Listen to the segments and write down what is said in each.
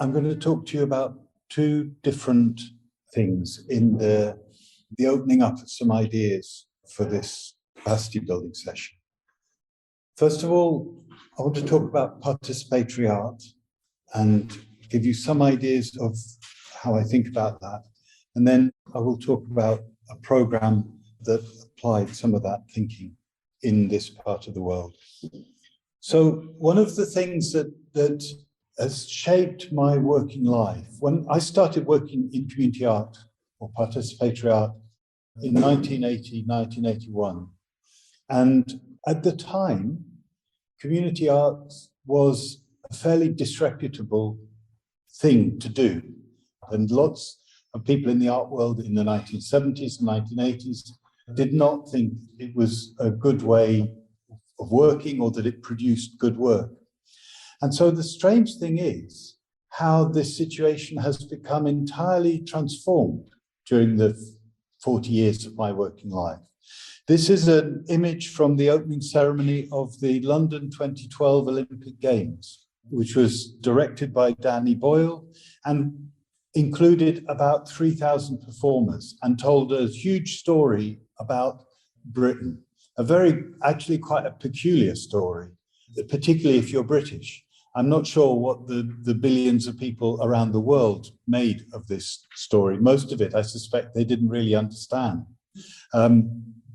I'm going to talk to you about two different things in the opening up of some ideas for this capacity building session. First of all, I want to talk about participatory art and give you some ideas of how I think about that. And then I will talk about a program that applied some of that thinking in this part of the world. So one of the things that has shaped my working life, when I started working in community art or participatory art in 1980, 1981, and at the time, community art was a fairly disreputable thing to do. And lots of people in the art world in the 1970s and 1980s did not think it was a good way of working or that it produced good work. And so the strange thing is how this situation has become entirely transformed during the 40 years of my working life. This is an image from the opening ceremony of the London 2012 Olympic Games, which was directed by Danny Boyle and included about 3,000 performers and told a huge story about Britain, actually quite a peculiar story, particularly if you're British. I'm not sure what the billions of people around the world made of this story. Most of it, I suspect, they didn't really understand.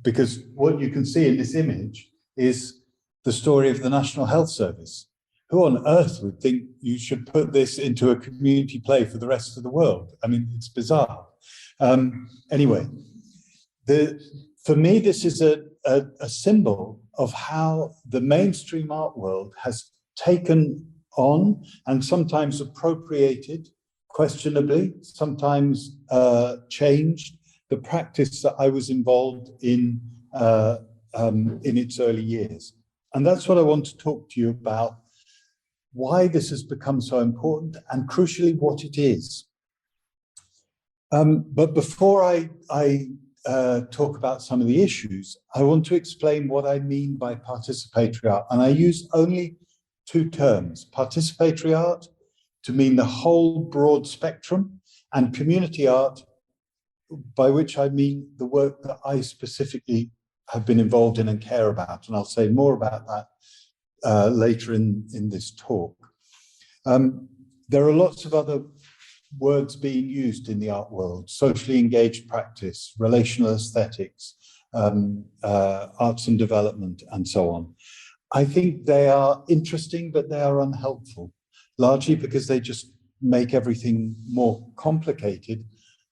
Because what you can see in this image is the story of the National Health Service. Who on earth would think you should put this into a community play for the rest of the world? I mean, it's bizarre. Anyway, for me, this is a symbol of how the mainstream art world has taken on and sometimes appropriated, questionably, sometimes changed the practice that I was involved in its early years. And that's what I want to talk to you about, why this has become so important and crucially what it is. But before I talk about some of the issues, I want to explain what I mean by participatory art. And I use only two terms: participatory art to mean the whole broad spectrum, and community art, by which I mean the work that I specifically have been involved in and care about. And I'll say more about that later in this talk. There are lots of other words being used in the art world: socially engaged practice, relational aesthetics, arts and development, and so on. I think they are interesting, but they are unhelpful, largely because they just make everything more complicated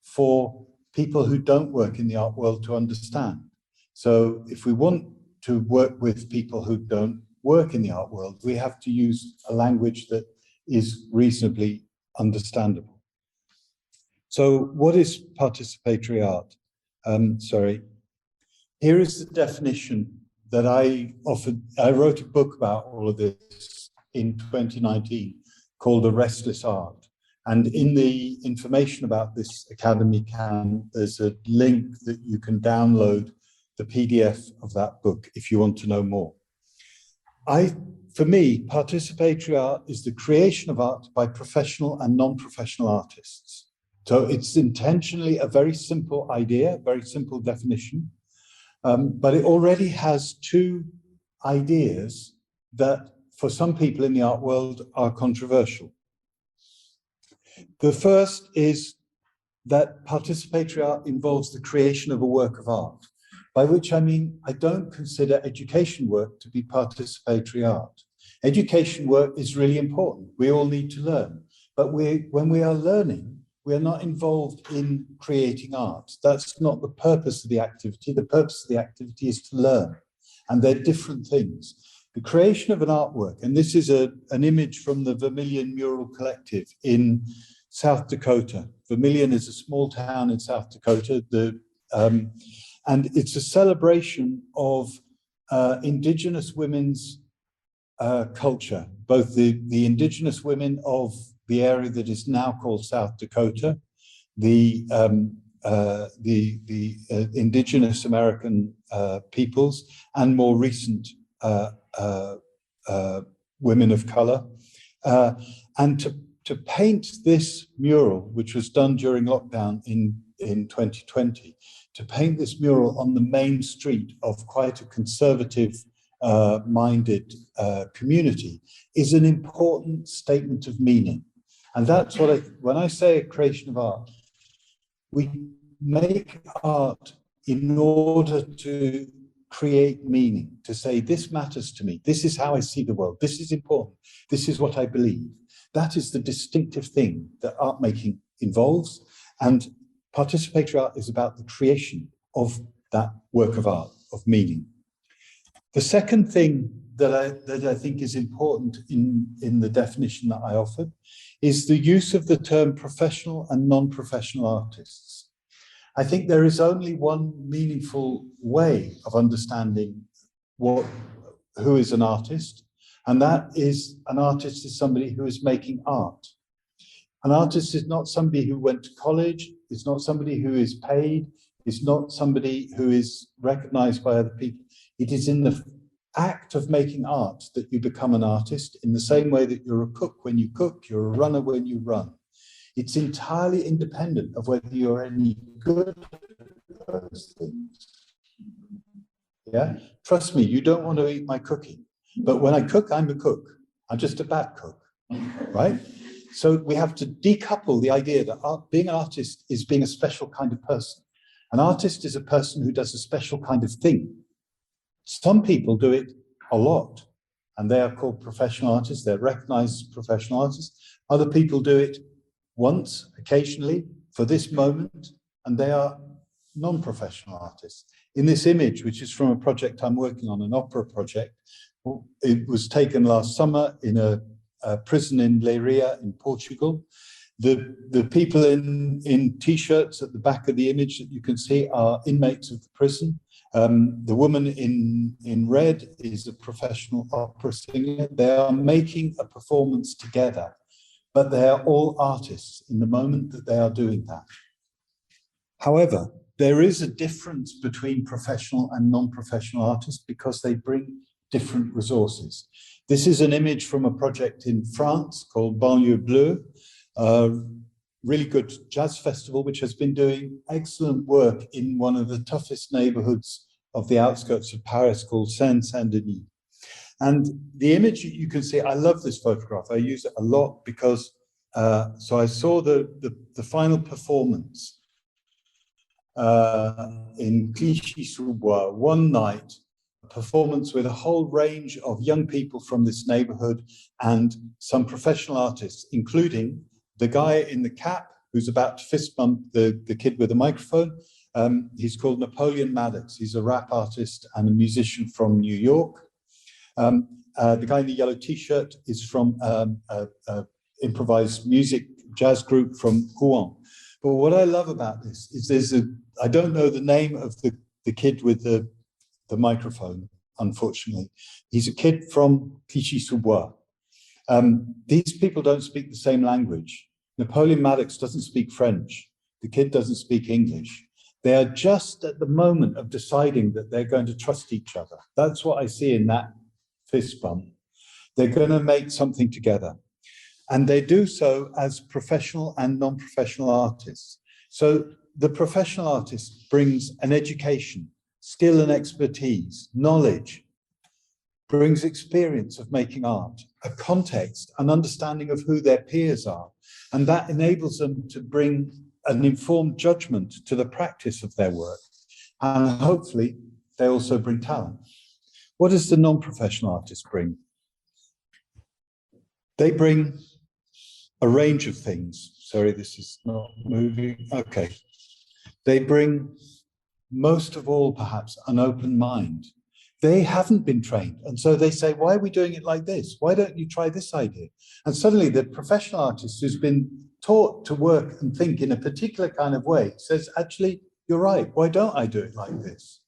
for people who don't work in the art world to understand. So if we want to work with people who don't work in the art world, we have to use a language that is reasonably understandable. So what is participatory art? Here is the definition that I offered. I wrote a book about all of this in 2019 called The Restless Art. And in the information about this Academy Camp, there's a link that you can download the PDF of that book if you want to know more. For me, participatory art is the creation of art by professional and non-professional artists. So it's intentionally a very simple idea, very simple definition, but it already has two ideas that for some people in the art world are controversial. The first is that participatory art involves the creation of a work of art, by which I mean I don't consider education work to be participatory art. Education work is really important. We all need to learn. But when we are learning, we are not involved in creating art. That's not the purpose of the activity. The purpose of the activity is to learn. And they're different things. The creation of an artwork, and this is an image from the Vermilion Mural Collective in South Dakota. Vermilion is a small town in South Dakota, and it's a celebration of indigenous women's culture, both the indigenous women of the area that is now called South Dakota, the indigenous American peoples, and more recent women of color, and to paint this mural, which was done during lockdown in 2020, to paint this mural on the main street of quite a conservative minded community is an important statement of meaning. And that's what when I say a creation of art, we make art in order to create meaning, to say, this matters to me, this is how I see the world, this is important, this is what I believe. That is the distinctive thing that art making involves, and participatory art is about the creation of that work of art, of meaning. The second thing that I think is important in the definition that I offered is the use of the term professional and non-professional artists. I think there is only one meaningful way of understanding who is an artist, and that is an artist is somebody who is making art. An artist is not somebody who went to college, it's not somebody who is paid, it's not somebody who is recognized by other people. It is in the act of making art that you become an artist, in the same way that you're a cook when you cook, you're a runner when you run. It's entirely independent of whether you're any good at those things. Yeah, trust me, you don't want to eat my cooking, but when I cook, I'm a cook. I'm just a bad cook, right? So we have to decouple the idea that being an artist is being a special kind of person. An artist is a person who does a special kind of thing. Some people do it a lot, and they are called professional artists. They're recognized as professional artists. Other people do it once, occasionally, for this moment, and they are non-professional artists. In this image, which is from a project I'm working on, an opera project, it was taken last summer in a prison in Leiria in Portugal. The people in T-shirts at the back of the image that you can see are inmates of the prison. The woman in red is a professional opera singer. They are making a performance together, but they are all artists in the moment that they are doing that. However, there is a difference between professional and non-professional artists because they bring different resources. This is an image from a project in France called Banlieue Bleue, a really good jazz festival, which has been doing excellent work in one of the toughest neighborhoods of the outskirts of Paris called Seine-Saint-Denis. And the image you can see, I love this photograph. I use it a lot because, so I saw the final performance in Clichy-sous-Bois one night, a performance with a whole range of young people from this neighborhood and some professional artists, including the guy in the cap who's about to fist bump the kid with a microphone. He's called Napoleon Maddox. He's a rap artist and a musician from New York. The guy in the yellow t-shirt is from improvised music jazz group from Rouen. But what I love about this is I don't know the name of the kid with the microphone, unfortunately. He's a kid from Clichy-sous-Bois. These people don't speak the same language. Napoleon Maddox doesn't speak French. The kid doesn't speak English. They are just at the moment of deciding that they're going to trust each other. That's what I see in that fist bump. They're going to make something together. And they do so as professional and non-professional artists. So the professional artist brings an education, skill and expertise, knowledge, brings experience of making art, a context, an understanding of who their peers are. And that enables them to bring an informed judgment to the practice of their work. And hopefully they also bring talent. What does the non-professional artist bring? They bring a range of things. Sorry, this is not moving. Okay. They bring, most of all, perhaps, an open mind. They haven't been trained. And so they say, why are we doing it like this? Why don't you try this idea? And suddenly the professional artist who's been taught to work and think in a particular kind of way says, actually, you're right. Why don't I do it like this?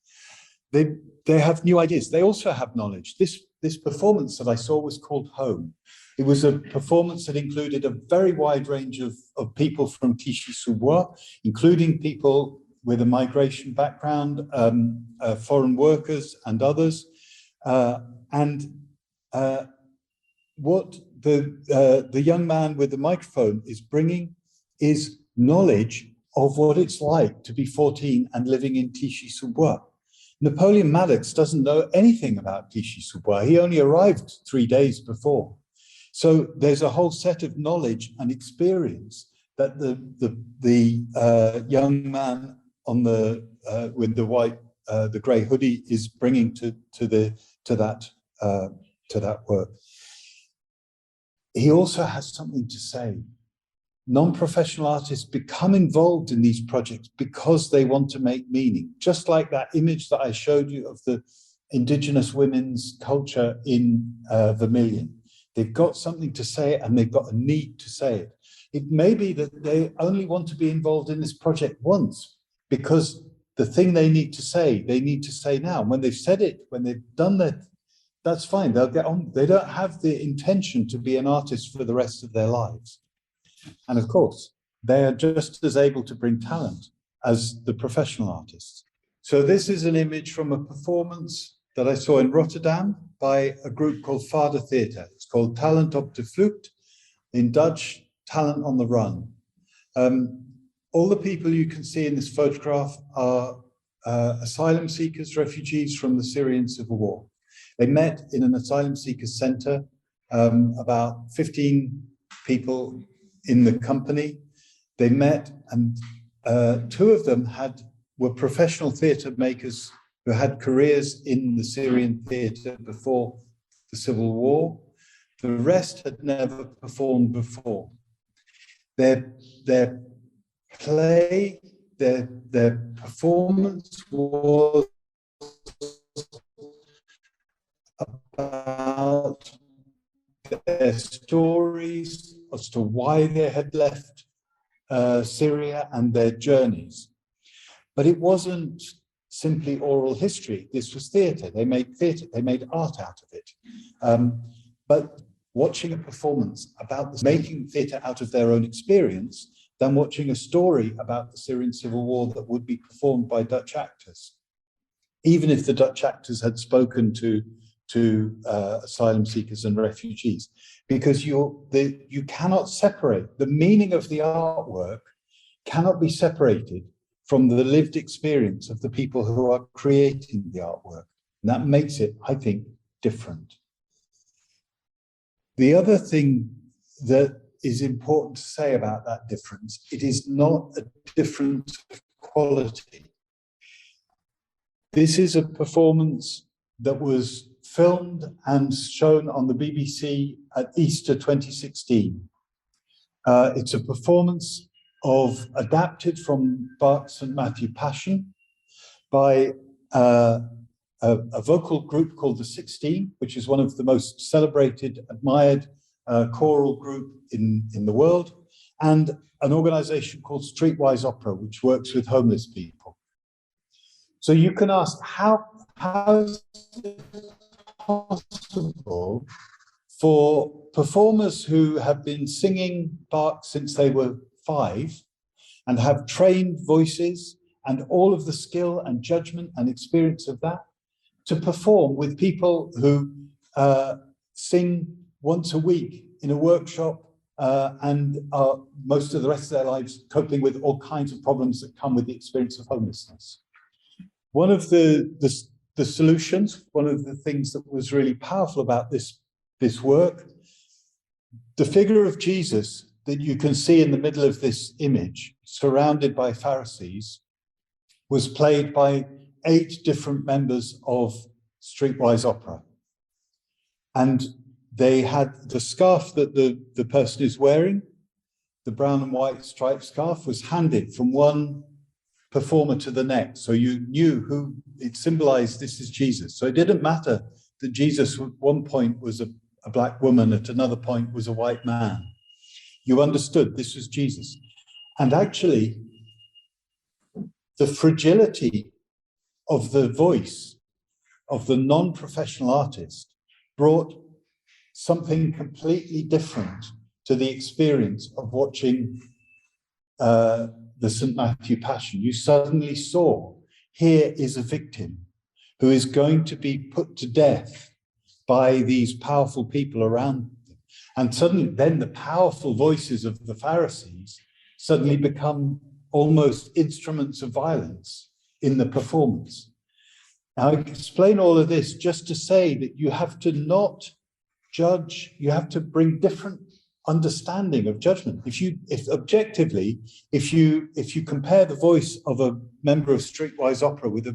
They have new ideas. They also have knowledge. This performance that I saw was called Home. It was a performance that included a very wide range of people from Clichy-sous-Bois, including people with a migration background, foreign workers and others. What the young man with the microphone is bringing is knowledge of what it's like to be 14 and living in Clichy-sous-Bois. Napoleon Maddox doesn't know anything about Clichy-sous-Bois. He only arrived 3 days before. So there's a whole set of knowledge and experience that the young man on the with the white the grey hoodie is bringing to that work. He also has something to say. Non-professional artists become involved in these projects because they want to make meaning. Just like that image that I showed you of the indigenous women's culture in Vermilion. They've got something to say and they've got a need to say it. It may be that they only want to be involved in this project once because the thing they need to say now. When they've said it, when they've done that, that's fine, they'll get on. They don't have the intention to be an artist for the rest of their lives. And of course, they are just as able to bring talent as the professional artists. So this is an image from a performance that I saw in Rotterdam by a group called Vader Theater. It's called Talent op de Vlucht, in Dutch, Talent on the Run. All the people you can see in this photograph are asylum seekers, refugees from the Syrian civil war. They met in an asylum seekers center, about 15 people in the company. They met, and 2 of them were professional theatre makers who had careers in the Syrian theatre before the civil war. The rest had never performed before. Their play, their performance was about their stories as to why they had left Syria and their journeys. But it wasn't simply oral history. This was theatre. They made art out of it. But watching a performance about this, making theatre out of their own experience, than watching a story about the Syrian civil war that would be performed by Dutch actors. Even if the Dutch actors had spoken to asylum seekers and refugees, because you cannot separate, the meaning of the artwork cannot be separated from the lived experience of the people who are creating the artwork. And that makes it, I think, different. The other thing that is important to say about that difference, it is not a difference of quality. This is a performance that was filmed and shown on the BBC at Easter 2016. It's a performance adapted from Bach's St. Matthew Passion by a vocal group called the 16, which is one of the most celebrated, admired choral group in the world, and an organization called Streetwise Opera, which works with homeless people. So you can ask, how is it possible for performers who have been singing Bach since they were 5 and have trained voices and all of the skill and judgment and experience of that, to perform with people who sing once a week in a workshop and are most of the rest of their lives coping with all kinds of problems that come with the experience of homelessness. One of the solutions, one of the things that was really powerful about this work, the figure of Jesus that you can see in the middle of this image, surrounded by Pharisees, was played by 8 different members of Streetwise Opera. And they had the scarf that the person is wearing, the brown and white striped scarf, was handed from one performer to the next. So you knew who it symbolized. This is Jesus. So it didn't matter that Jesus at one point was a black woman, at another point was a white man. You understood this was Jesus. And actually, the fragility of the voice of the non-professional artist brought something completely different to the experience of watching the St. Matthew Passion. You suddenly saw, here is a victim who is going to be put to death by these powerful people around them. And suddenly then the powerful voices of the Pharisees suddenly become almost instruments of violence in the performance. Now, I explain all of this just to say that you have to not judge, you have to bring different understanding of judgment. If objectively, if you compare the voice of a member of Streetwise Opera with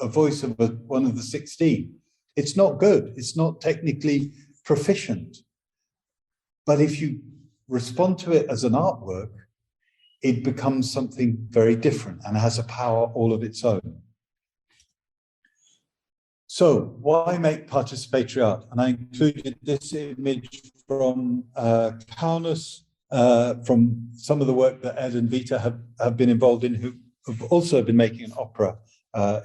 a voice of one of the 16, it's not good, it's not technically proficient. But if you respond to it as an artwork, it becomes something very different and has a power all of its own. So why make participatory art? And I included this image from Kaunas, from some of the work that Ed and Vita have been involved in, who have also been making an opera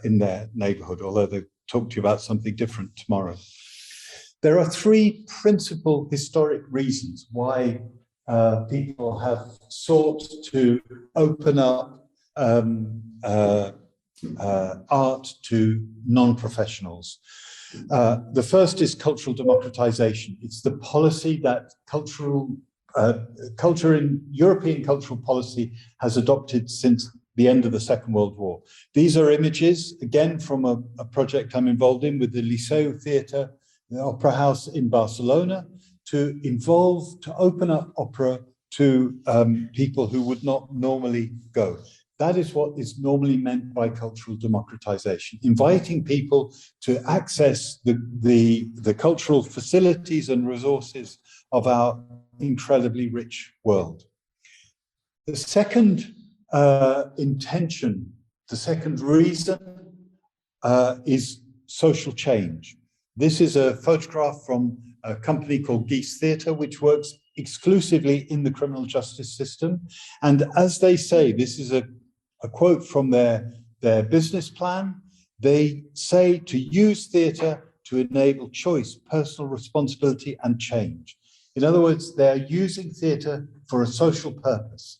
in their neighborhood, although they'll talk to you about something different tomorrow. There are three principal historic reasons why people have sought to open up art to non-professionals. The first is cultural democratization. It's the policy that culture in European cultural policy has adopted since the end of the Second World War. These are images, again, from a project I'm involved in with the Liceu Theatre, the Opera House in Barcelona, to open up opera to people who would not normally go. That is what is normally meant by cultural democratization, inviting people to access the cultural facilities and resources of our incredibly rich world. The second intention, the second reason is social change. This is a photograph from a company called Geese Theatre, which works exclusively in the criminal justice system. And as they say, this is a quote from their business plan. They say to use theatre to enable choice, personal responsibility, and change. In other words, they're using theatre for a social purpose.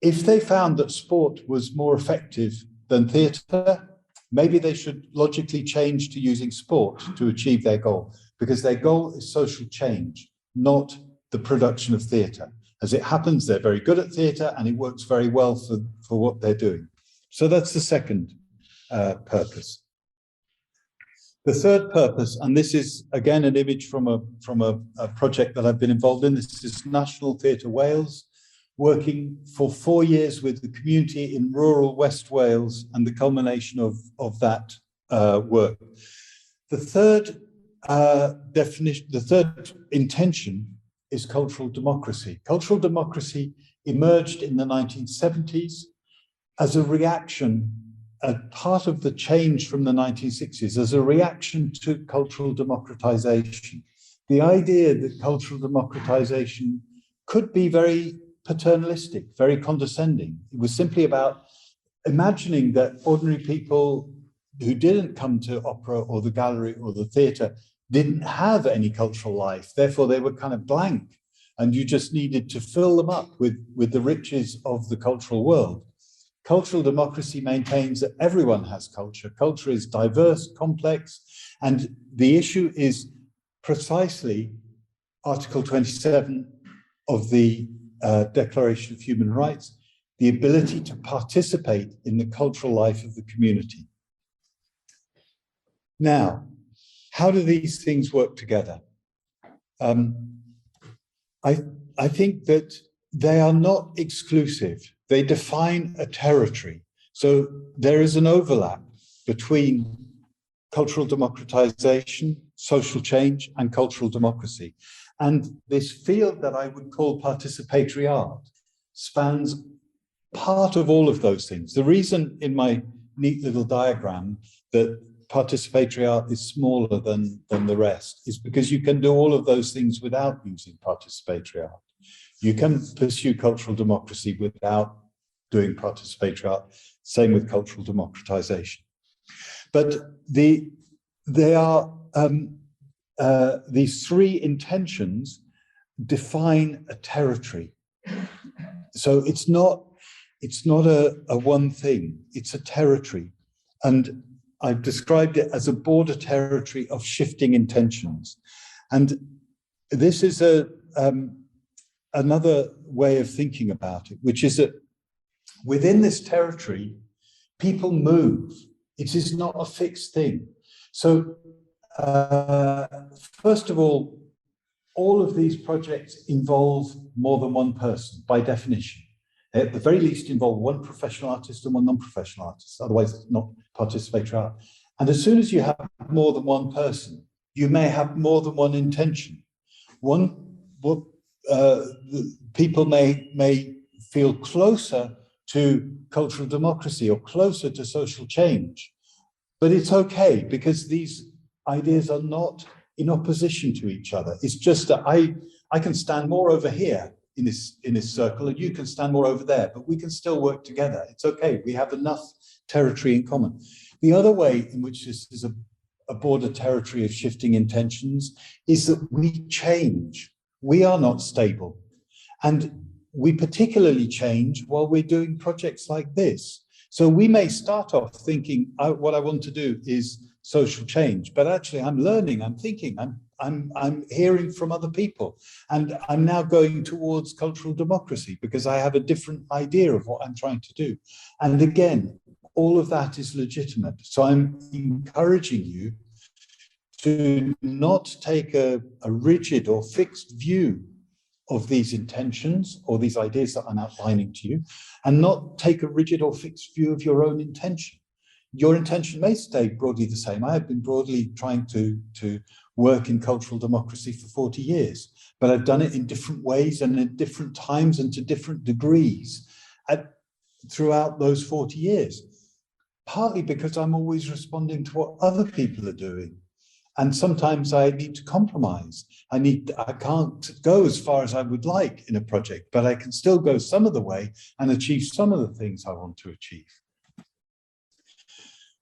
If they found that sport was more effective than theatre, maybe they should logically change to using sport to achieve their goal, because their goal is social change, not the production of theatre. As it happens, they're very good at theatre and it works very well for what they're doing. So that's the second purpose. The third purpose, and this is again an image from a project that I've been involved in. This is National Theatre Wales, working for 4 years with the community in rural West Wales, and the culmination of that work. The third definition, the third intention is cultural democracy. Cultural democracy emerged in the 1970s as a reaction, a part of the change from the 1960s, as a reaction to cultural democratization. The idea that cultural democratization could be very paternalistic, very condescending. It was simply about imagining that ordinary people who didn't come to opera or the gallery or the theatre didn't have any cultural life. Therefore, they were kind of blank, and you just needed to fill them up with the riches of the cultural world. Cultural democracy maintains that everyone has culture. Culture is diverse, complex, and the issue is precisely Article 27 of the Declaration of Human Rights, the ability to participate in the cultural life of the community. Now, how do these things work together? I think that they are not exclusive. They define a territory. So there is an overlap between cultural democratization, social change, and cultural democracy. And this field that I would call participatory art spans part of all of those things. The reason in my neat little diagram that participatory art is smaller than the rest is because you can do all of those things without using participatory art. You can pursue cultural democracy without doing participatory art. Same with cultural democratization. But these three intentions define a territory. So it's not a one thing, it's a territory. And I've described it as a border territory of shifting intentions. And this is another way of thinking about it, which is that within this territory, people move. It is not a fixed thing. So first of all of these projects involve more than one person by definition. They at the very least involve one professional artist and one non-professional artist, otherwise it's not participatory art. And as soon as you have more than one person, you may have more than one intention. People may feel closer to cultural democracy or closer to social change, but it's okay because these ideas are not in opposition to each other. It's just that I can stand more over here in this circle and you can stand more over there, but we can still work together. It's okay, we have enough territory in common. The other way in which this is a border territory of shifting intentions is that we change. We are not stable. And we particularly change while we're doing projects like this. So we may start off thinking, what I want to do is social change, but actually I'm learning, I'm thinking, I'm hearing from other people, and I'm now going towards cultural democracy because I have a different idea of what I'm trying to do. And again, all of that is legitimate. So I'm encouraging you to not take a rigid or fixed view of these intentions or these ideas that I'm outlining to you, and not take a rigid or fixed view of your own intention. Your intention may stay broadly the same. I have been broadly trying to work in cultural democracy for 40 years, but I've done it in different ways and at different times and to different degrees throughout those 40 years, partly because I'm always responding to what other people are doing. And sometimes I need to compromise. I can't go as far as I would like in a project, but I can still go some of the way and achieve some of the things I want to achieve.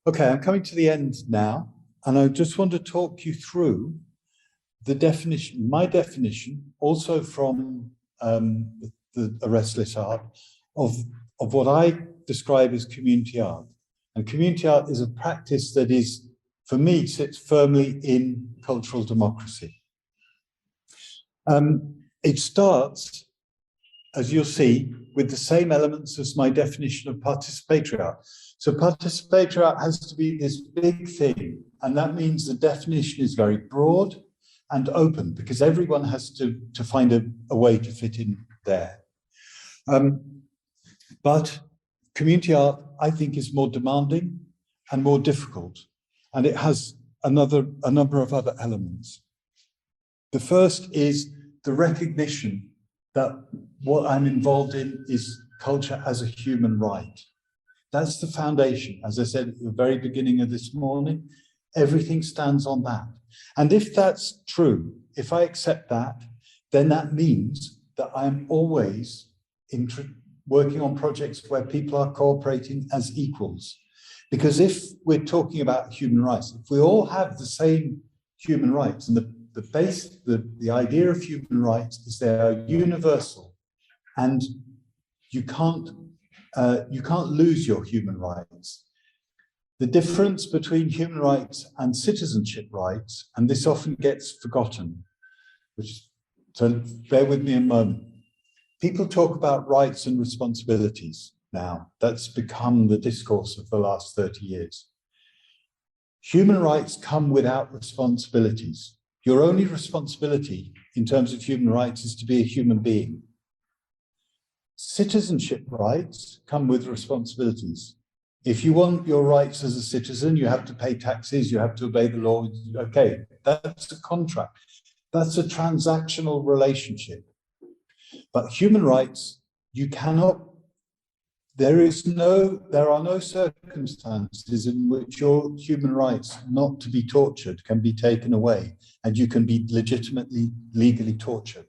Okay, I'm coming to the end now, and I just want to talk you through the definition, my definition, also from the Restless Art, of what I describe as community art. And community art is a practice that is, for me, sits firmly in cultural democracy. It starts, as you'll see, with the same elements as my definition of participatory art. So participatory art has to be this big thing, and that means the definition is very broad and open because everyone has to find a way to fit in there. But community art, I think, is more demanding and more difficult, and it has a number of other elements. The first is the recognition that what I'm involved in is culture as a human right. That's the foundation. As I said at the very beginning of this morning, everything stands on that. And if that's true, if I accept that, then that means that I'm always working on projects where people are cooperating as equals. Because if we're talking about human rights, if we all have the same human rights, and the idea of human rights is they are universal, and you can't lose your human rights. The difference between human rights and citizenship rights, and this often gets forgotten, so bear with me a moment. People talk about rights and responsibilities now. That's become the discourse of the last 30 years. Human rights come without responsibilities. Your only responsibility in terms of human rights is to be a human being. Citizenship rights come with responsibilities. If you want your rights as a citizen, you have to pay taxes, you have to obey the law. Okay, that's a contract. That's a transactional relationship. But human rights, you cannot, there are no circumstances in which your human rights not to be tortured can be taken away, and you can be legitimately, legally tortured.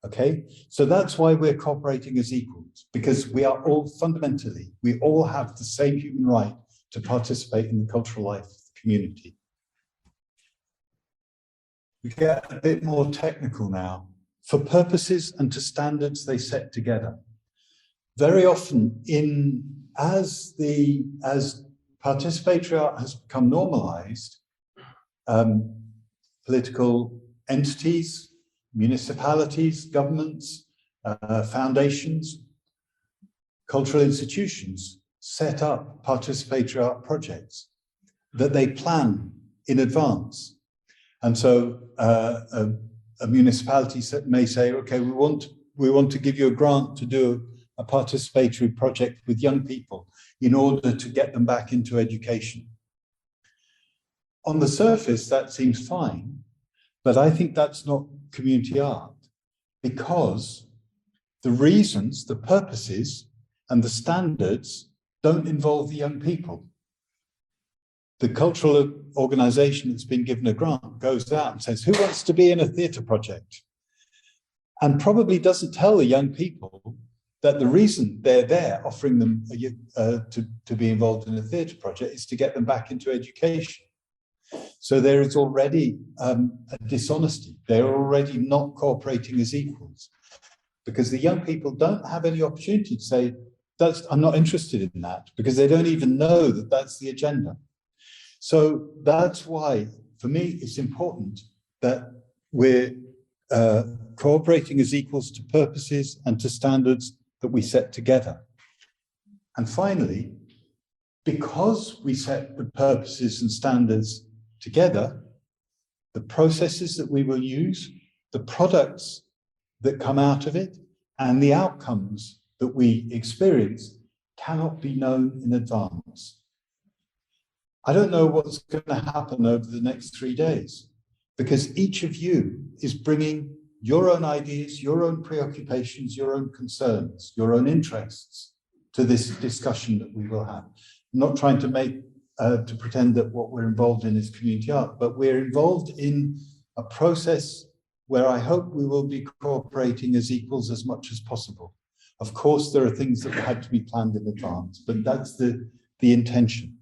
Okay, so that's why we're cooperating as equals, because we are all fundamentally, we all have the same human right to participate in the cultural life of the community. We get a bit more technical now. For purposes and to standards they set together. Very often, as participatory art has become normalized, political entities, municipalities, governments, foundations, cultural institutions set up participatory art projects that they plan in advance. And so a municipality may say, okay, we want to give you a grant to do a participatory project with young people in order to get them back into education. On the surface, that seems fine, but I think that's not community art, because the reasons, the purposes, and the standards don't involve the young people. The cultural organization that's been given a grant goes out and says, who wants to be in a theatre project? And probably doesn't tell the young people that the reason they're there offering them to be involved in a theatre project is to get them back into education. So there is already a dishonesty. They're already not cooperating as equals, because the young people don't have any opportunity to say, I'm not interested in that, because they don't even know that that's the agenda. So that's why, for me, it's important that we're cooperating as equals to purposes and to standards that we set together. And finally, because we set the purposes and standards together, the processes that we will use, the products that come out of it, and the outcomes that we experience cannot be known in advance. I don't know what's going to happen over the next 3 days, because each of you is bringing your own ideas, your own preoccupations, your own concerns, your own interests to this discussion that we will have. I'm not trying to pretend that what we're involved in is community art, but we're involved in a process where I hope we will be cooperating as equals as much as possible. Of course, there are things that had to be planned in advance, but that's the intention.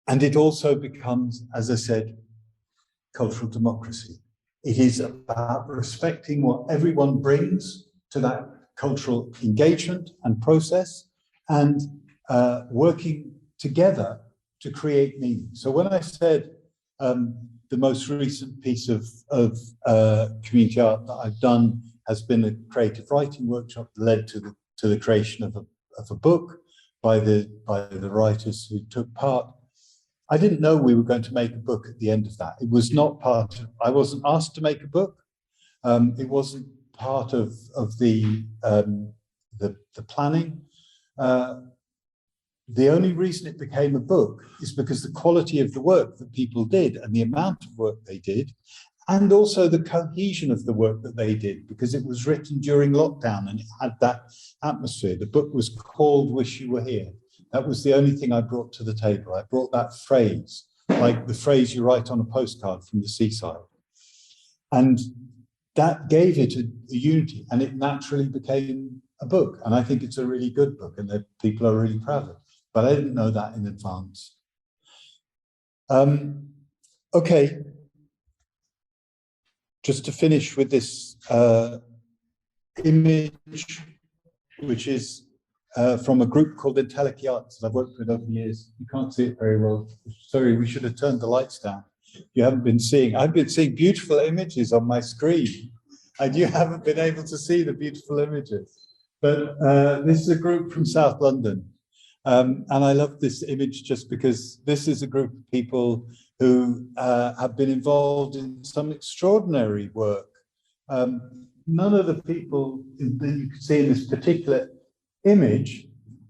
And it also becomes, as I said, cultural democracy. It is about respecting what everyone brings to that cultural engagement and process, and working together to create meaning. So when I said the most recent piece of community art that I've done has been a creative writing workshop that led to the creation of a book by the writers who took part. I didn't know we were going to make a book at the end of that. It was not part of, I wasn't asked to make a book. It wasn't part of the planning. The only reason it became a book is because the quality of the work that people did and the amount of work they did, and also the cohesion of the work that they did, because it was written during lockdown and it had that atmosphere. The book was called Wish You Were Here. That was the only thing I brought to the table. I brought that phrase, like the phrase you write on a postcard from the seaside. And that gave it a unity, and it naturally became a book. And I think it's a really good book, and that people are really proud of it. But I didn't know that in advance. Okay. Just to finish with this image, which is from a group called Intellecti Arts that I've worked with over the years. You can't see it very well. Sorry, we should have turned the lights down. You haven't been seeing. I've been seeing beautiful images on my screen, and you haven't been able to see the beautiful images. But this is a group from South London. And I love this image just because this is a group of people who have been involved in some extraordinary work. None of the people that you can see in this particular image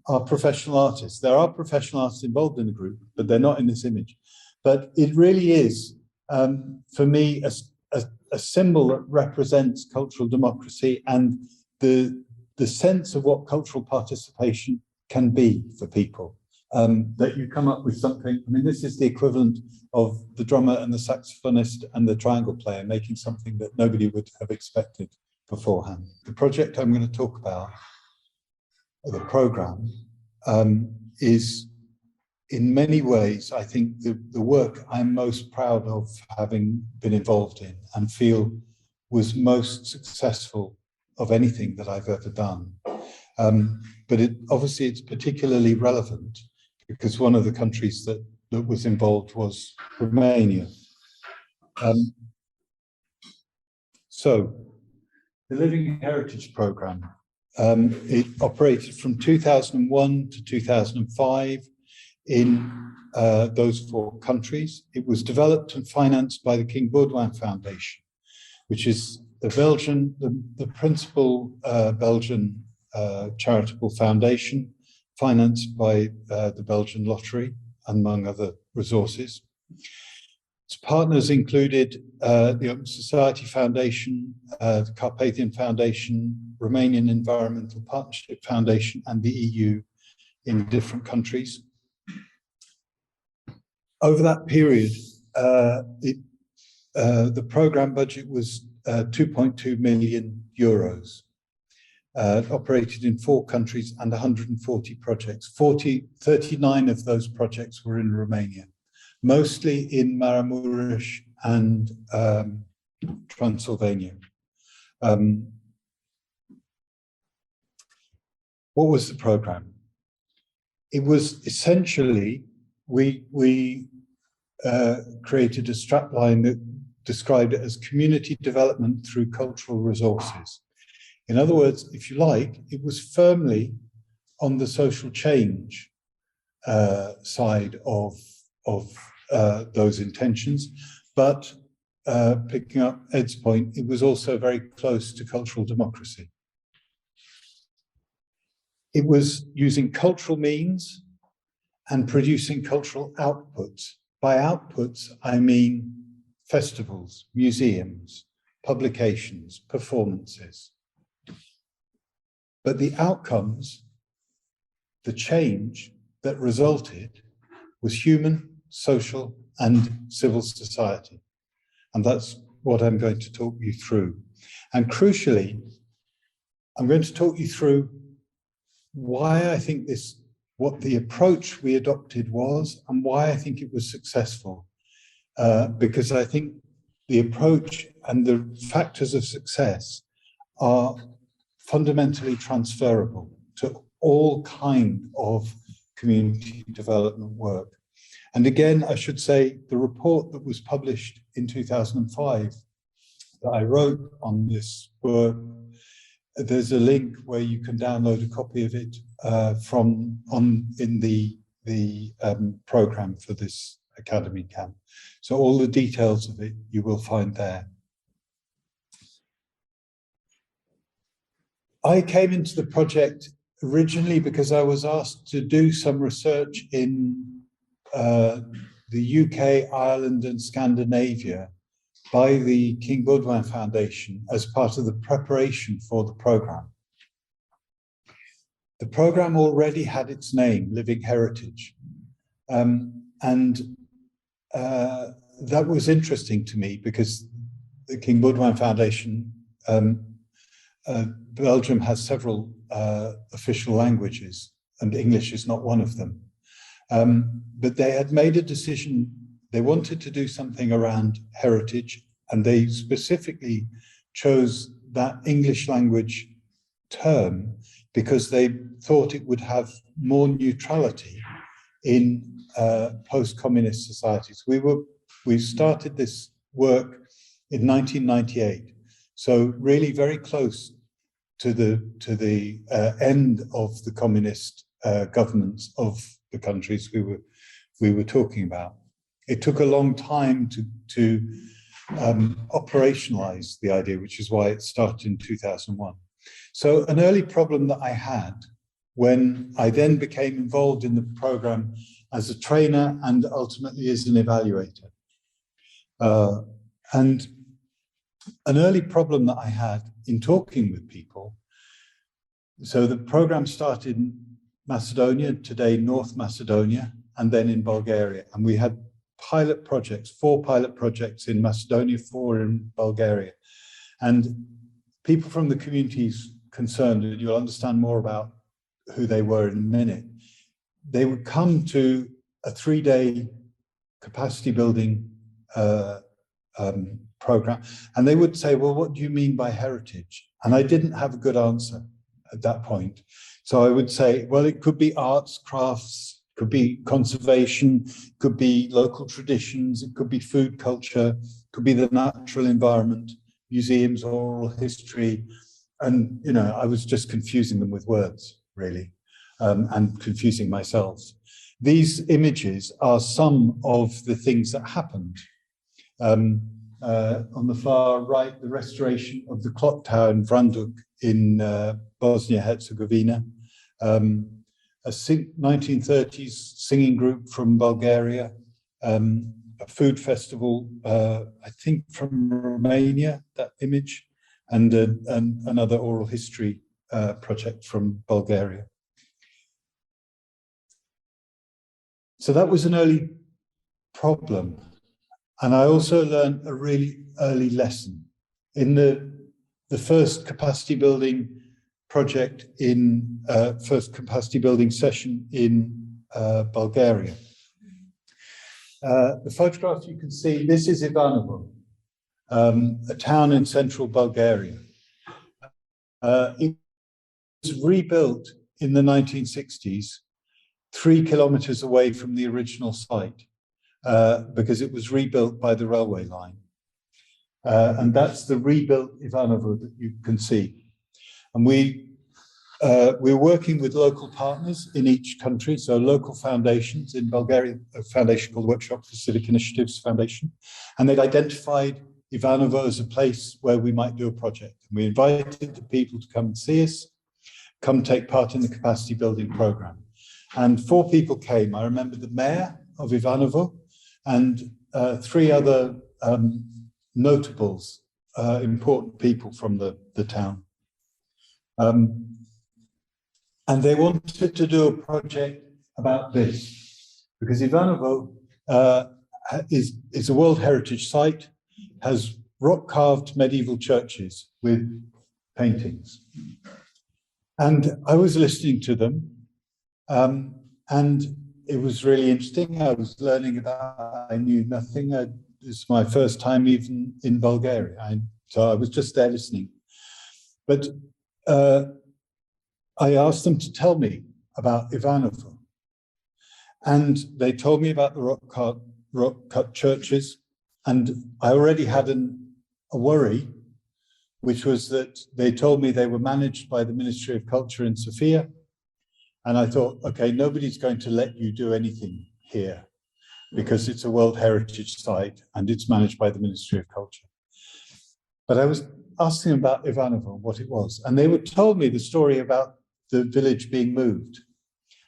are professional artists. There are professional artists involved in the group, but they're not in this image. But it really is, for me, a symbol that represents cultural democracy and the sense of what cultural participation can be for people. That you come up with something. I mean, this is the equivalent of the drummer and the saxophonist and the triangle player making something that nobody would have expected beforehand. The project I'm going to talk about, the program, is in many ways, I think, the work I'm most proud of having been involved in and feel was most successful of anything that I've ever done. But obviously it's particularly relevant because one of the countries that was involved was Romania. So the Living Heritage Programme. It operated from 2001 to 2005 in those 4 countries. It was developed and financed by the King Baudouin Foundation, which is the principal Belgian charitable foundation, financed by the Belgian Lottery, among other resources. Its partners included the Open Society Foundation, the Carpathian Foundation, Romanian Environmental Partnership Foundation, and the EU in different countries. Over that period, the programme budget was 2.2 million euros. Operated in 4 countries and 140 projects. 39 of those projects were in Romania, mostly in Maramureș and Transylvania. What was the programme? It was essentially, we created a strapline that described it as community development through cultural resources. In other words, if you like, it was firmly on the social change side of those intentions, but picking up Ed's point, it was also very close to cultural democracy. It was using cultural means and producing cultural outputs. By outputs, I mean festivals, museums, publications, performances. But the outcomes, the change that resulted, was human, social, and civil society. And that's what I'm going to talk you through. And crucially, I'm going to talk you through why I think what the approach we adopted was, and why I think it was successful. Because I think the approach and the factors of success are fundamentally transferable to all kind of community development work. And again, I should say, the report that was published in 2005 that I wrote on this work, there's a link where you can download a copy of it in the program for this Academy Camp. So all the details of it you will find there. I came into the project originally because I was asked to do some research in the UK, Ireland, and Scandinavia by the King Baudouin Foundation as part of the preparation for the programme. The programme already had its name, Living Heritage, and that was interesting to me because the King Baudouin Foundation, Belgium has several official languages, and English is not one of them. But they had made a decision, they wanted to do something around heritage, and they specifically chose that English language term because they thought it would have more neutrality in post-communist societies. We started this work in 1998, so really very close to the end of the communist governments of the countries we were talking about. It took a long time to operationalize the idea, which is why it started in 2001. So an early problem that I had when I then became involved in the program as a trainer and ultimately as an evaluator. And an early problem that I had in talking with people, so the program started in Macedonia, today North Macedonia, and then in Bulgaria. And we had pilot projects, 4 pilot projects in Macedonia, 4 in Bulgaria. And people from the communities concerned, and you'll understand more about who they were in a minute, they would come to a 3-day capacity building program, and they would say, well, what do you mean by heritage? And I didn't have a good answer at that point. So I would say, well, it could be arts, crafts, could be conservation, could be local traditions, it could be food culture, could be the natural environment, museums, oral history, and you know, I was just confusing them with words, really, and confusing myself. These images are some of the things that happened. On the far right, the restoration of the clock tower in Vranduk in Bosnia-Herzegovina, a 1930s singing group from Bulgaria, a food festival, I think from Romania, that image, and another oral history project from Bulgaria. So that was an early problem. And I also learned a really early lesson in the first capacity building project in first capacity building session in Bulgaria. The photograph you can see, this is Ivanovo, a town in central Bulgaria. It was rebuilt in the 1960s, 3 kilometers away from the original site. Because it was rebuilt by the railway line. And that's the rebuilt Ivanovo that you can see. And we're working with local partners in each country, so local foundations in Bulgaria, a foundation called Workshop for Civic Initiatives Foundation, and they'd identified Ivanovo as a place where we might do a project. And we invited the people to come and see us, come take part in the capacity building program. And 4 people came. I remember the mayor of Ivanovo, and 3 other notables, important people from the town. And they wanted to do a project about this, because Ivanovo is a World Heritage Site, has rock-carved medieval churches with paintings. And I was listening to them, and it was really interesting. I was learning about, I knew nothing. It's my first time even in Bulgaria. So I was just there listening. But I asked them to tell me about Ivanovo. And they told me about the rock-cut churches. And I already had a worry, which was that they told me they were managed by the Ministry of Culture in Sofia. And I thought, okay, nobody's going to let you do anything here because it's a World Heritage Site and it's managed by the Ministry of Culture. But I was asking them about Ivanovo, what it was. And they told me the story about the village being moved.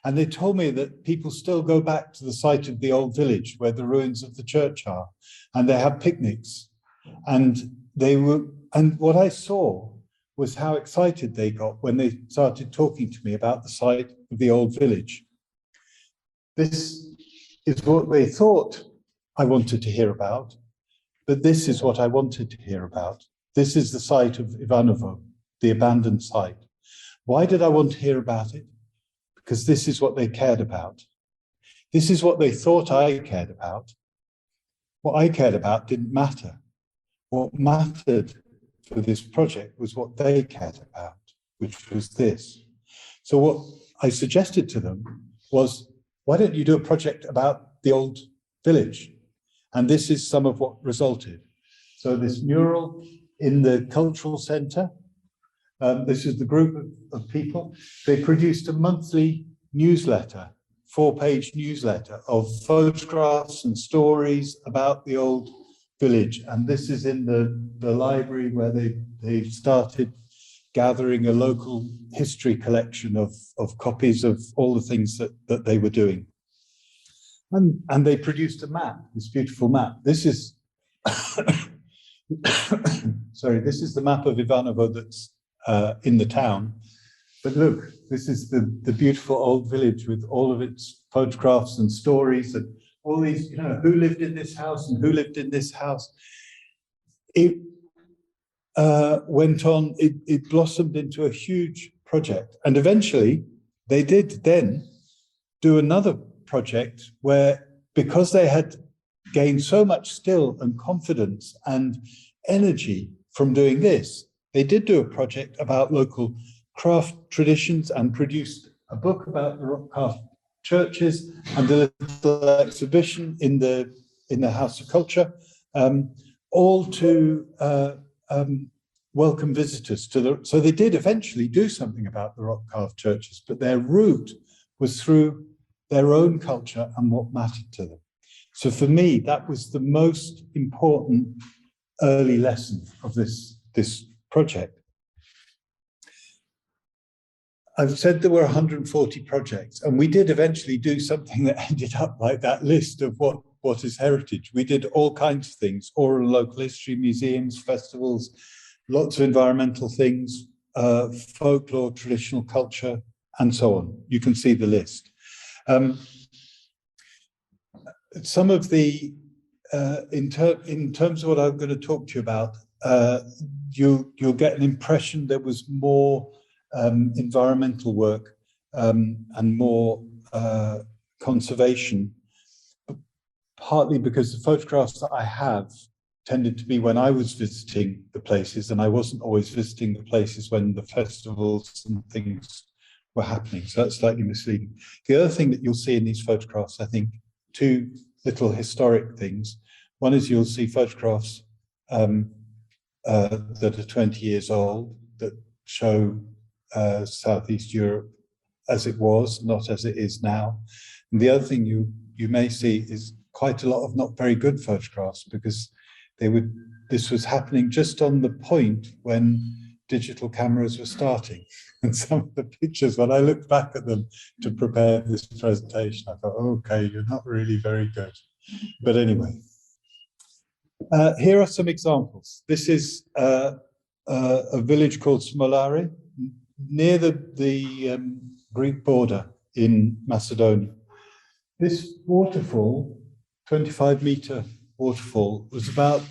And they told me that people still go back to the site of the old village where the ruins of the church are, and they have picnics. And what I saw was how excited they got when they started talking to me about the site of the old village. This is what they thought I wanted to hear about, but this is what I wanted to hear about. This is the site of Ivanovo, the abandoned site. Why did I want to hear about it? Because this is what they cared about. This is what they thought I cared about. What I cared about didn't matter. What mattered for this project was what they cared about, which was this. So what I suggested to them was, why don't you do a project about the old village? And this is some of what resulted. So this mural in the cultural center, this is the group of people. They produced a monthly newsletter, 4-page newsletter of photographs and stories about the old village. And this is in the library where they started gathering a local history collection of copies of all the things that they were doing. And they produced a map, this beautiful map. This is, sorry, this is the map of Ivanovo that's in the town. But look, this is the beautiful old village with all of its photographs and stories and all these, you know, who lived in this house and who lived in this house. It went on, it blossomed into a huge project. And eventually they did then do another project where, because they had gained so much skill and confidence and energy from doing this, they did do a project about local craft traditions and produced a book about the rock-cut churches and a little exhibition in the House of Culture, all to welcome visitors to the, so they did eventually do something about the rock carved churches, but their route was through their own culture and what mattered to them. So for me, that was the most important early lesson of this project. I've said there were 140 projects, and we did eventually do something that ended up like that list of what is heritage. We did all kinds of things, oral and local history, museums, festivals, lots of environmental things, folklore, traditional culture, and so on. You can see the list. Some of the, in terms of what I'm going to talk to you about, you'll get an impression there was more environmental work and more conservation, partly because the photographs that I have tended to be when I was visiting the places, and I wasn't always visiting the places when the festivals and things were happening. So that's slightly misleading. The other thing that you'll see in these photographs, I think, two little historic things. One is you'll see photographs that are 20 years old that show Southeast Europe as it was, not as it is now. And the other thing you may see is quite a lot of not very good photographs, because this was happening just on the point when digital cameras were starting. And some of the pictures, when I looked back at them to prepare this presentation, I thought, okay, you're not really very good. But anyway, here are some examples. This is a village called Smolare, near the Greek border in Macedonia. This waterfall, 25-meter waterfall, was about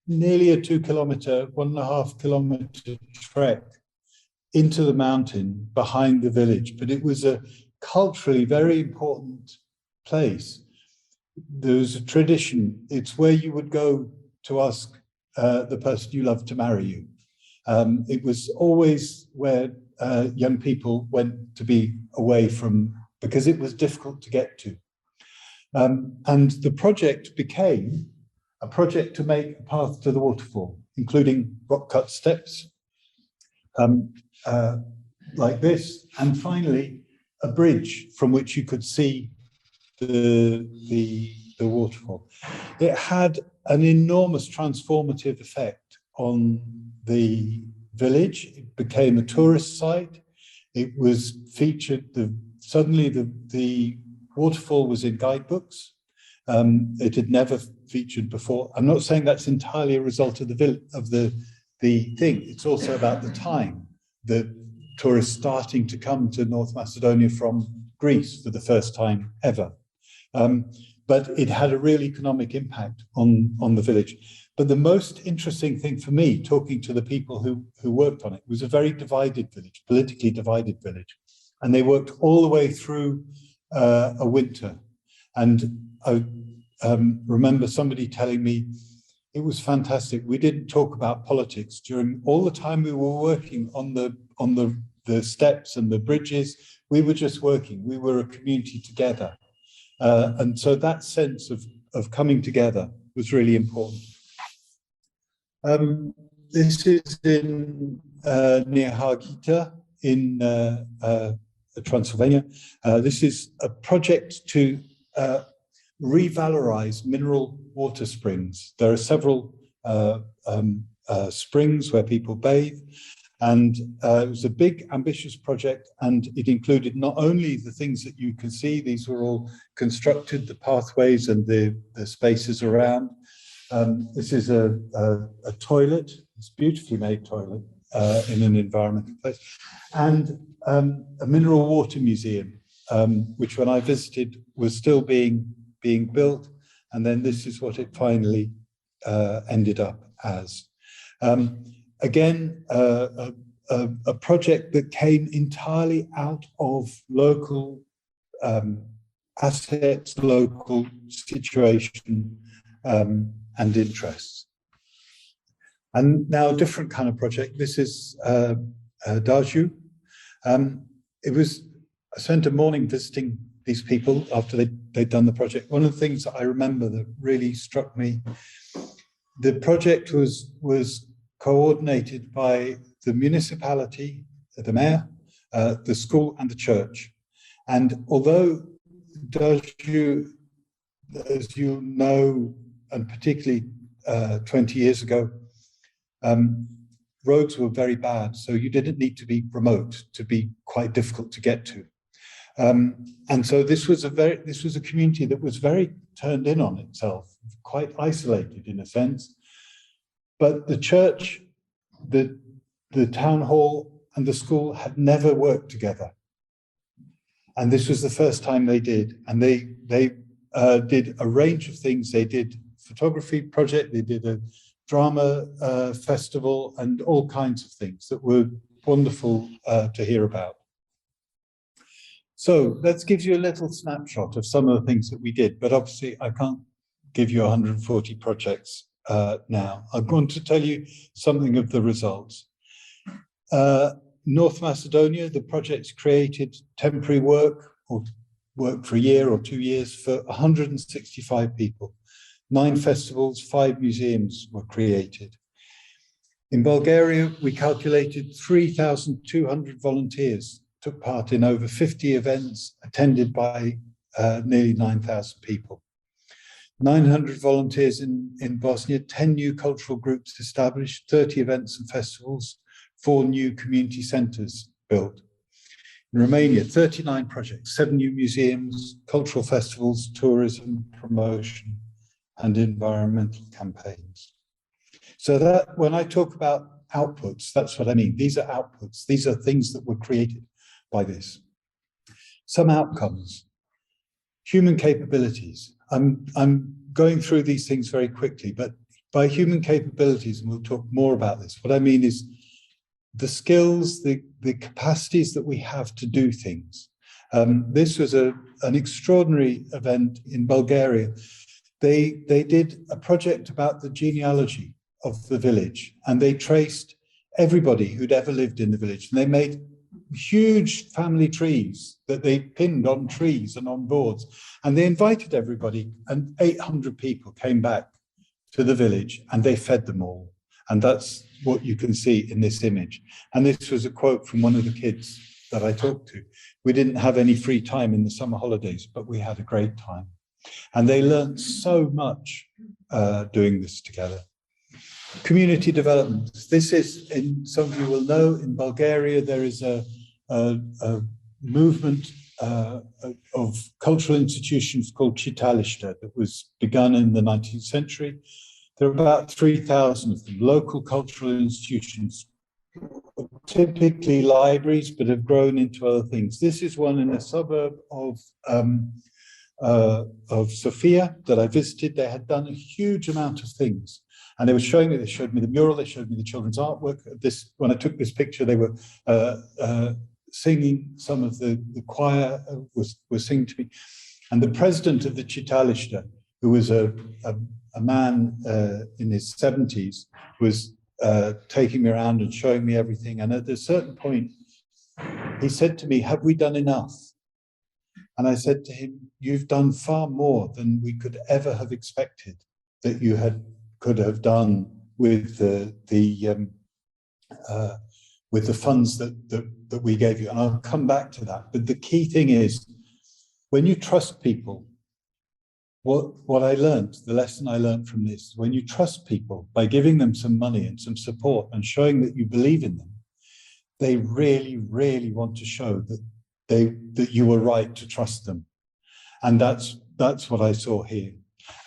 nearly a 2 kilometer, 1.5 kilometer trek into the mountain behind the village, but it was a culturally very important place. There was a tradition. It's where you would go to ask the person you love to marry you. It was always where young people went to be away from, because it was difficult to get to. And the project became a project to make a path to the waterfall, including rock-cut steps like this, and finally a bridge from which you could see the waterfall. It had an enormous transformative effect on the village. It became a tourist site. It was featured, suddenly the waterfall was in guidebooks. It had never featured before. I'm not saying that's entirely a result of the thing. It's also about the time, the tourists starting to come to North Macedonia from Greece for the first time ever. But it had a real economic impact on the village. But the most interesting thing for me, talking to the people who worked on it, was a very divided village, politically divided village. And they worked all the way through a winter. And I remember somebody telling me it was fantastic. We didn't talk about politics during all the time we were working on the steps and the bridges. We were just working. We were a community together. And so that sense of coming together was really important. This is in near Harghita in Transylvania. This is a project to revalorize mineral water springs. There are several springs where people bathe, and it was a big, ambitious project, and it included not only the things that you can see, these were all constructed, the pathways and the spaces around. This is a toilet, it's a beautifully made toilet in an environmental place, and a mineral water museum, which when I visited was still being built, and then this is what it finally ended up as. Again, a project that came entirely out of local assets, local situation, and interests. And now a different kind of project. This is Daju. I spent a morning visiting these people after they'd done the project. One of the things that I remember that really struck me, the project was coordinated by the municipality, the mayor, the school and the church. And although as you know, and particularly 20 years ago, roads were very bad, so you didn't need to be remote to be quite difficult to get to. And so this was a community that was very turned in on itself, quite isolated in a sense. But the church, the town hall and the school had never worked together. And this was the first time they did. And they did a range of things. They did photography project, they did a drama festival, and all kinds of things that were wonderful to hear about. So that gives you a little snapshot of some of the things that we did, but obviously I can't give you 140 projects now. I'm going to tell you something of the results. North Macedonia, the projects created temporary work or work for a year or 2 years for 165 people. 9 festivals, 5 museums were created. In Bulgaria, we calculated 3,200 volunteers took part in over 50 events attended by nearly 9,000 people. 900 volunteers in Bosnia, 10 new cultural groups established, 30 events and festivals, 4 new community centres built. In Romania, 39 projects, 7 new museums, cultural festivals, tourism, promotion, and environmental campaigns. So that when I talk about outputs, that's what I mean. These are outputs. These are things that were created by this. Some outcomes. Human capabilities. I'm going through these things very quickly, but by human capabilities, and we'll talk more about this, what I mean is the skills, the capacities that we have to do things. This was an extraordinary event in Bulgaria. They did a project about the genealogy of the village, and they traced everybody who'd ever lived in the village. And they made huge family trees that they pinned on trees and on boards. And they invited everybody, and 800 people came back to the village, and they fed them all. And that's what you can see in this image. And this was a quote from one of the kids that I talked to. We didn't have any free time in the summer holidays, but we had a great time. And they learned so much doing this together. Community development. This is, some of you will know, in Bulgaria, there is a movement of cultural institutions called Chitaliște that was begun in the 19th century. There are about 3,000 of them, local cultural institutions, typically libraries, but have grown into other things. This is one in a suburb of Sofia that I visited. They had done a huge amount of things. And they were showing me, they showed me the mural, they showed me the children's artwork. When I took this picture, they were singing, some of the choir was singing to me. And the president of the Chitaliște, who was a man in his 70s, was taking me around and showing me everything. And at a certain point, he said to me, "Have we done enough?" And I said to him, "You've done far more than we could ever have expected that you could have done with the funds that we gave you." And I'll come back to that. But the key thing is, when you trust people, what I learned, the lesson I learned from this, when you trust people by giving them some money and some support and showing that you believe in them, they really, really want to show that you were right to trust them. And that's what I saw here.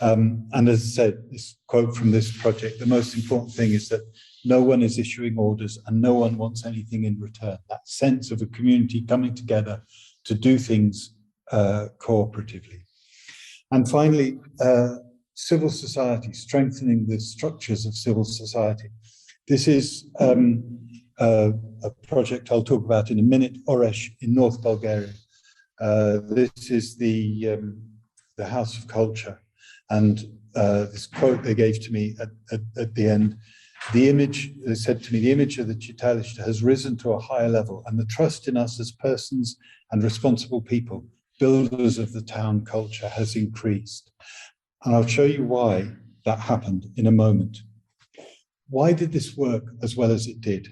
And as I said, this quote from this project, the most important thing is that no one is issuing orders and no one wants anything in return. That sense of a community coming together to do things cooperatively. And finally, civil society, strengthening the structures of civil society. This is a project I'll talk about in a minute, Oresh in North Bulgaria. This is the House of Culture. And this quote they gave to me at the end, they said to me, "The image of the Chitaliște has risen to a higher level, and the trust in us as persons and responsible people, builders of the town culture, has increased." And I'll show you why that happened in a moment. why did this work as well as it did?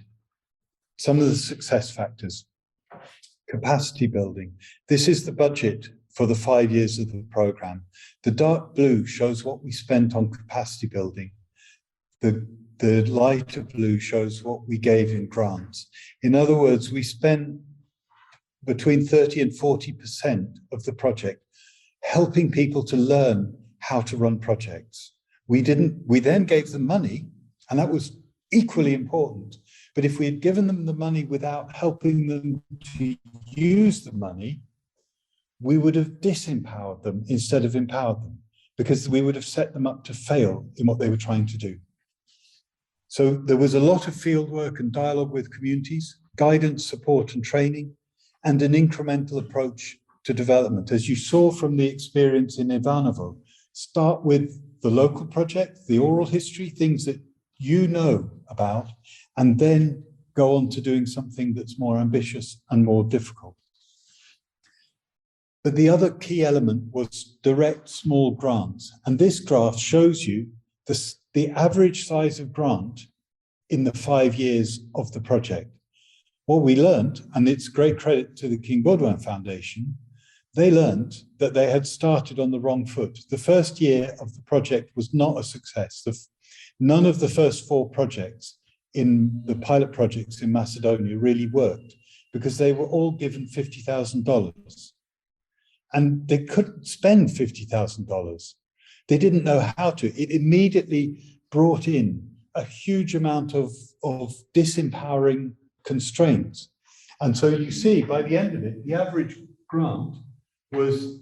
Some of the success factors. Capacity building. This is the budget for the 5 years of the program. The dark blue shows what we spent on capacity building. The lighter blue shows what we gave in grants. In other words, we spent between 30 and 40% of the project helping people to learn how to run projects. We then gave them money, and that was equally important. But if we had given them the money without helping them to use the money, we would have disempowered them instead of empowered them, because we would have set them up to fail in what they were trying to do. So there was a lot of field work and dialogue with communities, guidance, support and training, and an incremental approach to development. As you saw from the experience in Ivanovo, start with the local project, the oral history, things that you know about, and then go on to doing something that's more ambitious and more difficult. But the other key element was direct small grants. And this graph shows you the average size of grant in the 5 years of the project. What we learned, and it's great credit to the King Baudouin Foundation, they learned that they had started on the wrong foot. The first year of the project was not a success. None of the first 4 projects in the pilot projects in Macedonia really worked because they were all given $50,000. And they couldn't spend $50,000. They didn't know how to. It immediately brought in a huge amount of disempowering constraints. And so you see, by the end of it, the average grant was,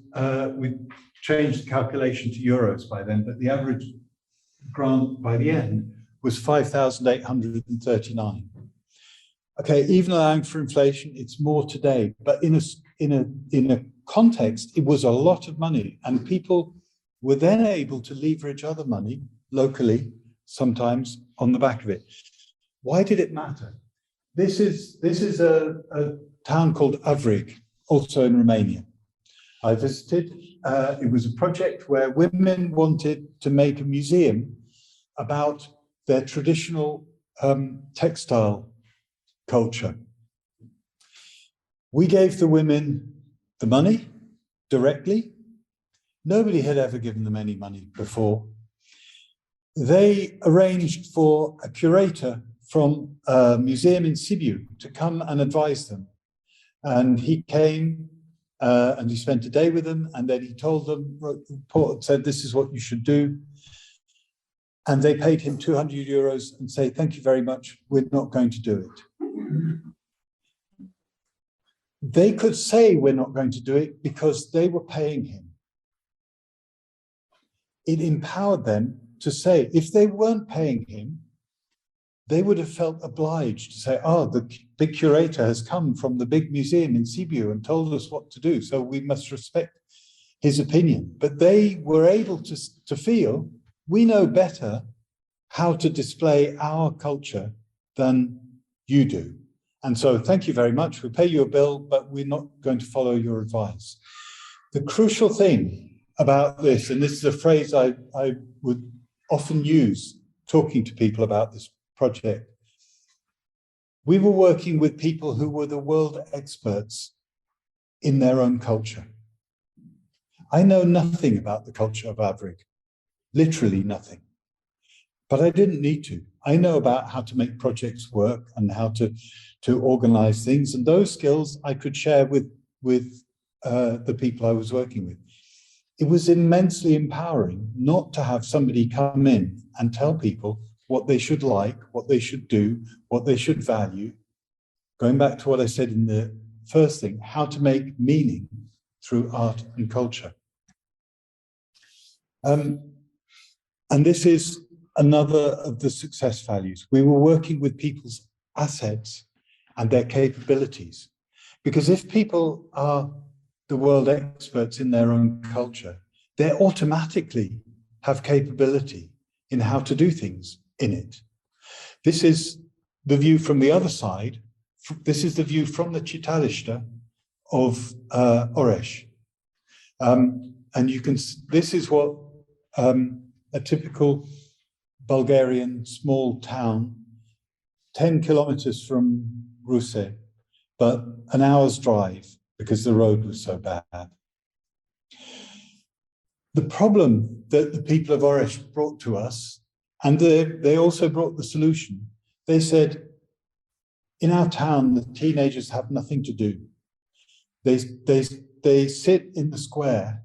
we changed the calculation to euros by then, but the average grant by the end was 5,839. Okay, even allowing for inflation, it's more today, but in a context, it was a lot of money, and people were then able to leverage other money locally, sometimes on the back of it. Why did it matter? This is a town called Avrig, also in Romania. I visited. It was a project where women wanted to make a museum about their traditional textile culture. We gave the women the money directly. Nobody had ever given them any money before. They arranged for a curator from a museum in Sibiu to come and advise them. And he came and he spent a day with them, and then he told them, wrote the report, said, this is what you should do. And they paid him 200 euros and say, thank you very much, we're not going to do it. They could say we're not going to do it because they were paying him. It empowered them to say, if they weren't paying him, they would have felt obliged to say, oh, the big curator has come from the big museum in Sibiu and told us what to do, so we must respect his opinion. But they were able to feel, we know better how to display our culture than you do. And so thank you very much. We'll pay you a bill, but we're not going to follow your advice. The crucial thing about this, and this is a phrase I would often use talking to people about this project, we were working with people who were the world experts in their own culture. I know nothing about the culture of Avrig, literally nothing, but I didn't need to. I know about how to make projects work and how to organize things, and those skills I could share with the people I was working with. It was immensely empowering not to have somebody come in and tell people what they should like, what they should do, what they should value. Going back to what I said in the first thing, how to make meaning through art and culture. And this is another of the success values. We were working with people's assets and their capabilities. Because if people are the world experts in their own culture, they automatically have capability in how to do things in it. This is the view from the other side. This is the view from the Citalista of Oresh. And you can, this is what a typical Bulgarian small town, 10 kilometers from Russe, but an hour's drive because the road was so bad. The problem that the people of Oresh brought to us, and they also brought the solution, they said, in our town, the teenagers have nothing to do. They sit in the square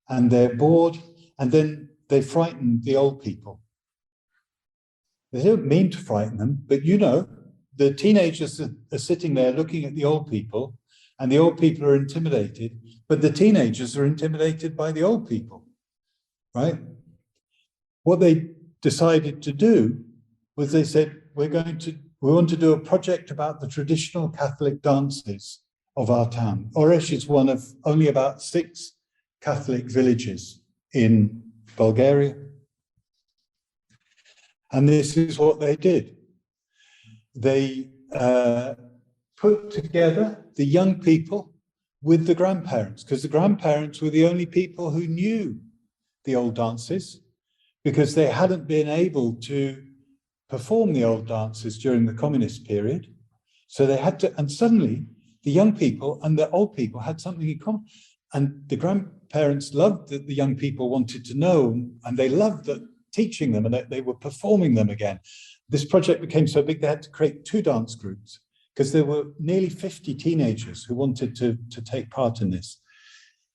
and they're bored, and then they frighten the old people. They don't mean to frighten them, but you know, the teenagers are sitting there looking at the old people, and the old people are intimidated, but the teenagers are intimidated by the old people, right? What they decided to do was they said, we want to do a project about the traditional Catholic dances of our town. Oresh is one of only about 6 Catholic villages in Bulgaria. And this is what they did. They put together the young people with the grandparents, because the grandparents were the only people who knew the old dances, because they hadn't been able to perform the old dances during the communist period. So they had to, and suddenly the young people and the old people had something in common. And the grandparents loved that the young people wanted to know, and they loved that teaching them, and that they were performing them again. This project became so big, they had to create 2 dance groups, because there were nearly 50 teenagers who wanted to take part in this.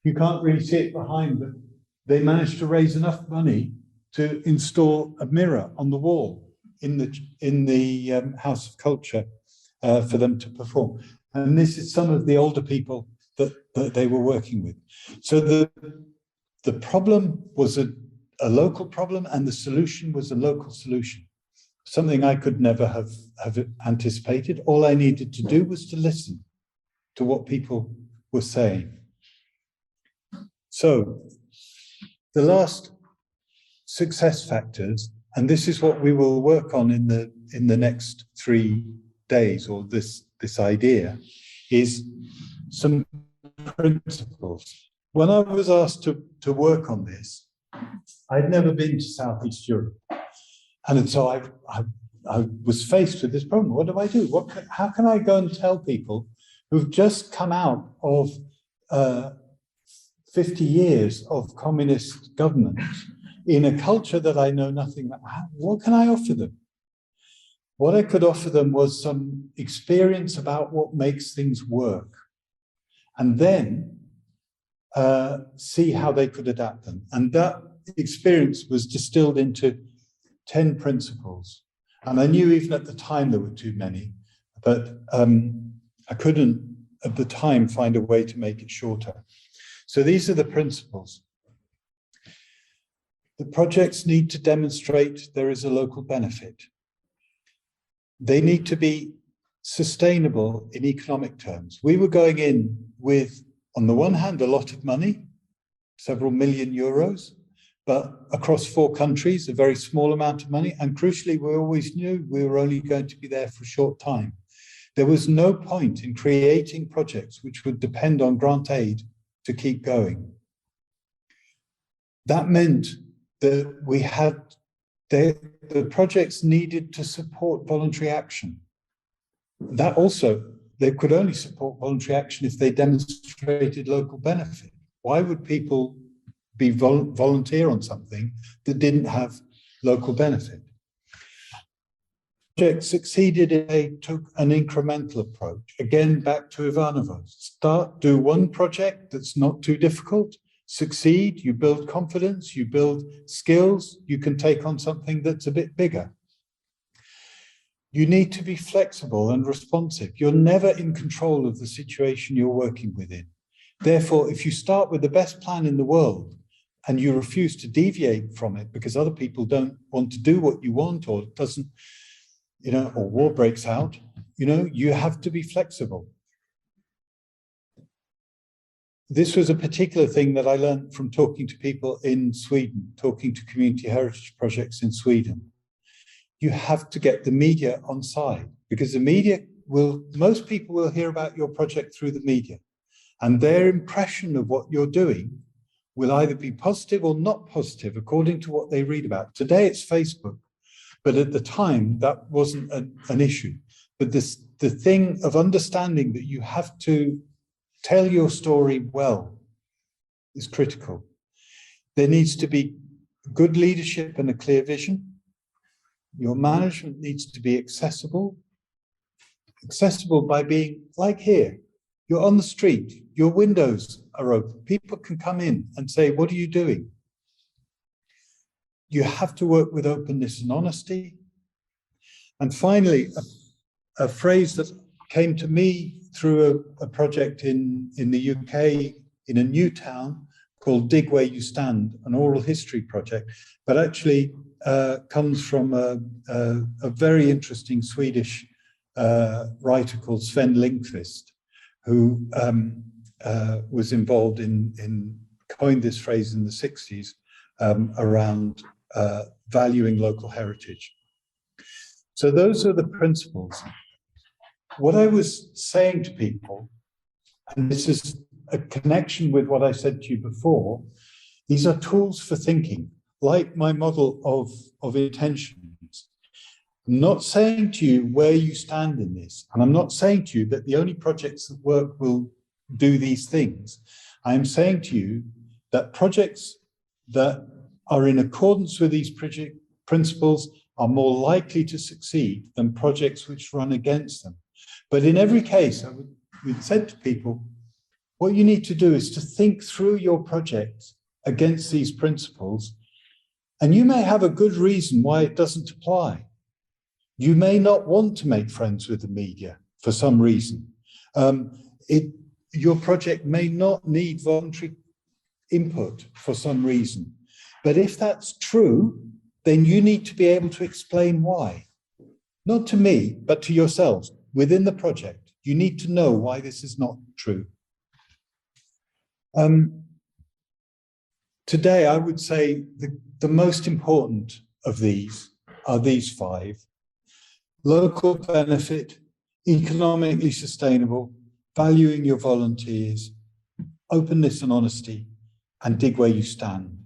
You can't really see it behind, but they managed to raise enough money to install a mirror on the wall in the House of Culture for them to perform. And this is some of the older people that they were working with. So the problem was a local problem, and the solution was a local solution. Something I could never have anticipated. All I needed to do was to listen to what people were saying. So the last success factors, and this is what we will work on in the next 3 days, or this idea, is some principles. When I was asked to work on this, I'd never been to Southeast Europe. And so I was faced with this problem. What do I do? How can I go and tell people who've just come out of 50 years of communist government in a culture that I know nothing about? What can I offer them? What I could offer them was some experience about what makes things work, and then see how they could adapt them. And that experience was distilled into 10 principles. And I knew even at the time there were too many, but I couldn't at the time find a way to make it shorter. So these are the principles. The projects need to demonstrate there is a local benefit. They need to be sustainable in economic terms. We were going in with, on the one hand, a lot of money, several million euros, but across 4 countries, a very small amount of money. And crucially, we always knew we were only going to be there for a short time. There was no point in creating projects which would depend on grant aid to keep going. That meant that we had, the projects needed to support voluntary action. That also, they could only support voluntary action if they demonstrated local benefit. Why would people be volunteer on something that didn't have local benefit? The project succeeded if they took an incremental approach. Again, back to Ivanovo. Do one project that's not too difficult, succeed, you build confidence, you build skills, you can take on something that's a bit bigger. You need to be flexible and responsive. You're never in control of the situation you're working within. Therefore, if you start with the best plan in the world and you refuse to deviate from it because other people don't want to do what you want, or it doesn't, or war breaks out, you have to be flexible. This was a particular thing that I learned from talking to people in Sweden, talking to community heritage projects in Sweden. You have to get the media on side, because the media most people will hear about your project through the media, and their impression of what you're doing will either be positive or not positive according to what they read about. Today it's Facebook. But at the time, that wasn't an issue. But the thing of understanding that you have to tell your story well is critical. There needs to be good leadership and a clear vision. Your management needs to be accessible by being like here. You're on the street, your windows are open. People can come in and say, what are you doing? You have to work with openness and honesty. And finally, a phrase that came to me through a project in the UK, in a new town called Dig Where You Stand, an oral history project, but actually comes from a very interesting Swedish writer called Sven Lindqvist, who was involved in coined this phrase in the 60s around valuing local heritage. So those are the principles. What I was saying to people, and this is a connection with what I said to you before, these are tools for thinking, like my model of intentions. I'm not saying to you where you stand in this, and I'm not saying to you that the only projects that work will do these things. I am saying to you that projects that are in accordance with these principles are more likely to succeed than projects which run against them. But in every case, we've said to people, what you need to do is to think through your project against these principles, and you may have a good reason why it doesn't apply. You may not want to make friends with the media for some reason. Your project may not need voluntary input for some reason. But if that's true, then you need to be able to explain why. Not to me, but to yourselves within the project. You need to know why this is not true. Today, I would say the most important of these are these 5. Local benefit, economically sustainable, valuing your volunteers, openness and honesty, and dig where you stand.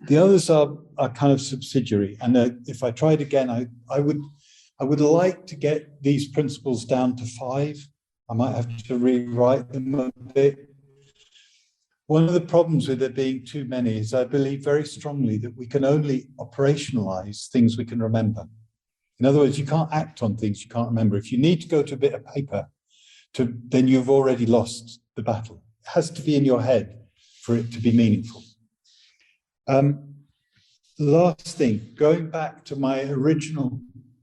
The others are kind of subsidiary. And if I tried again, I would like to get these principles down to 5. I might have to rewrite them a bit. One of the problems with there being too many is I believe very strongly that we can only operationalize things we can remember. In other words, you can't act on things you can't remember. If you need to go to a bit of paper, then you've already lost the battle. It has to be in your head for it to be meaningful. Last thing, going back to my original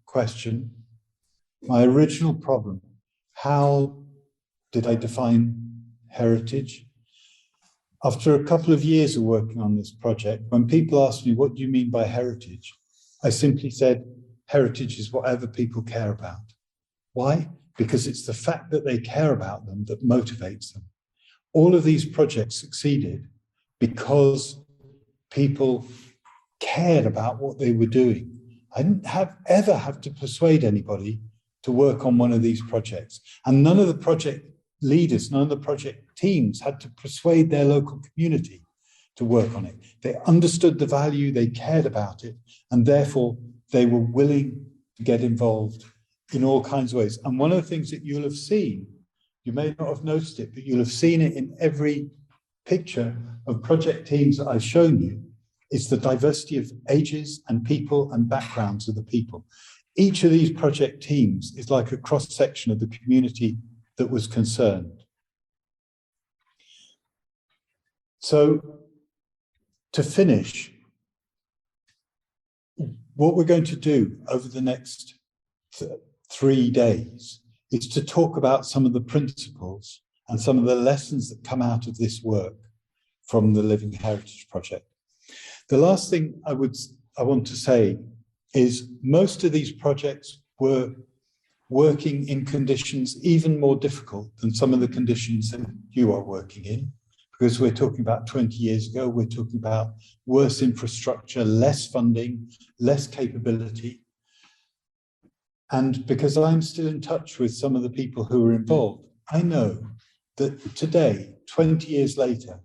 question, my original problem, how did I define heritage? After a couple of years of working on this project, when people ask me, what do you mean by heritage? I simply said, heritage is whatever people care about. Why? Because it's the fact that they care about them that motivates them. All of these projects succeeded because people cared about what they were doing. I didn't ever have to persuade anybody to work on one of these projects. And none of the project leaders, none of the project teams had to persuade their local community to work on it. They understood the value, they cared about it, and therefore they were willing to get involved in all kinds of ways. And one of the things that you'll have seen, you may not have noticed it, but you'll have seen it in every picture of project teams that I've shown you, is the diversity of ages and people and backgrounds of the people. Each of these project teams is like a cross-section of the community that was concerned. So to finish, what we're going to do over the next 3 days is to talk about some of the principles and some of the lessons that come out of this work from the Living Heritage Project. The last thing I want to say is most of these projects were working in conditions even more difficult than some of the conditions that you are working in, because we're talking about 20 years ago, we're talking about worse infrastructure, less funding, less capability. And because I'm still in touch with some of the people who were involved, I know that today, 20 years later,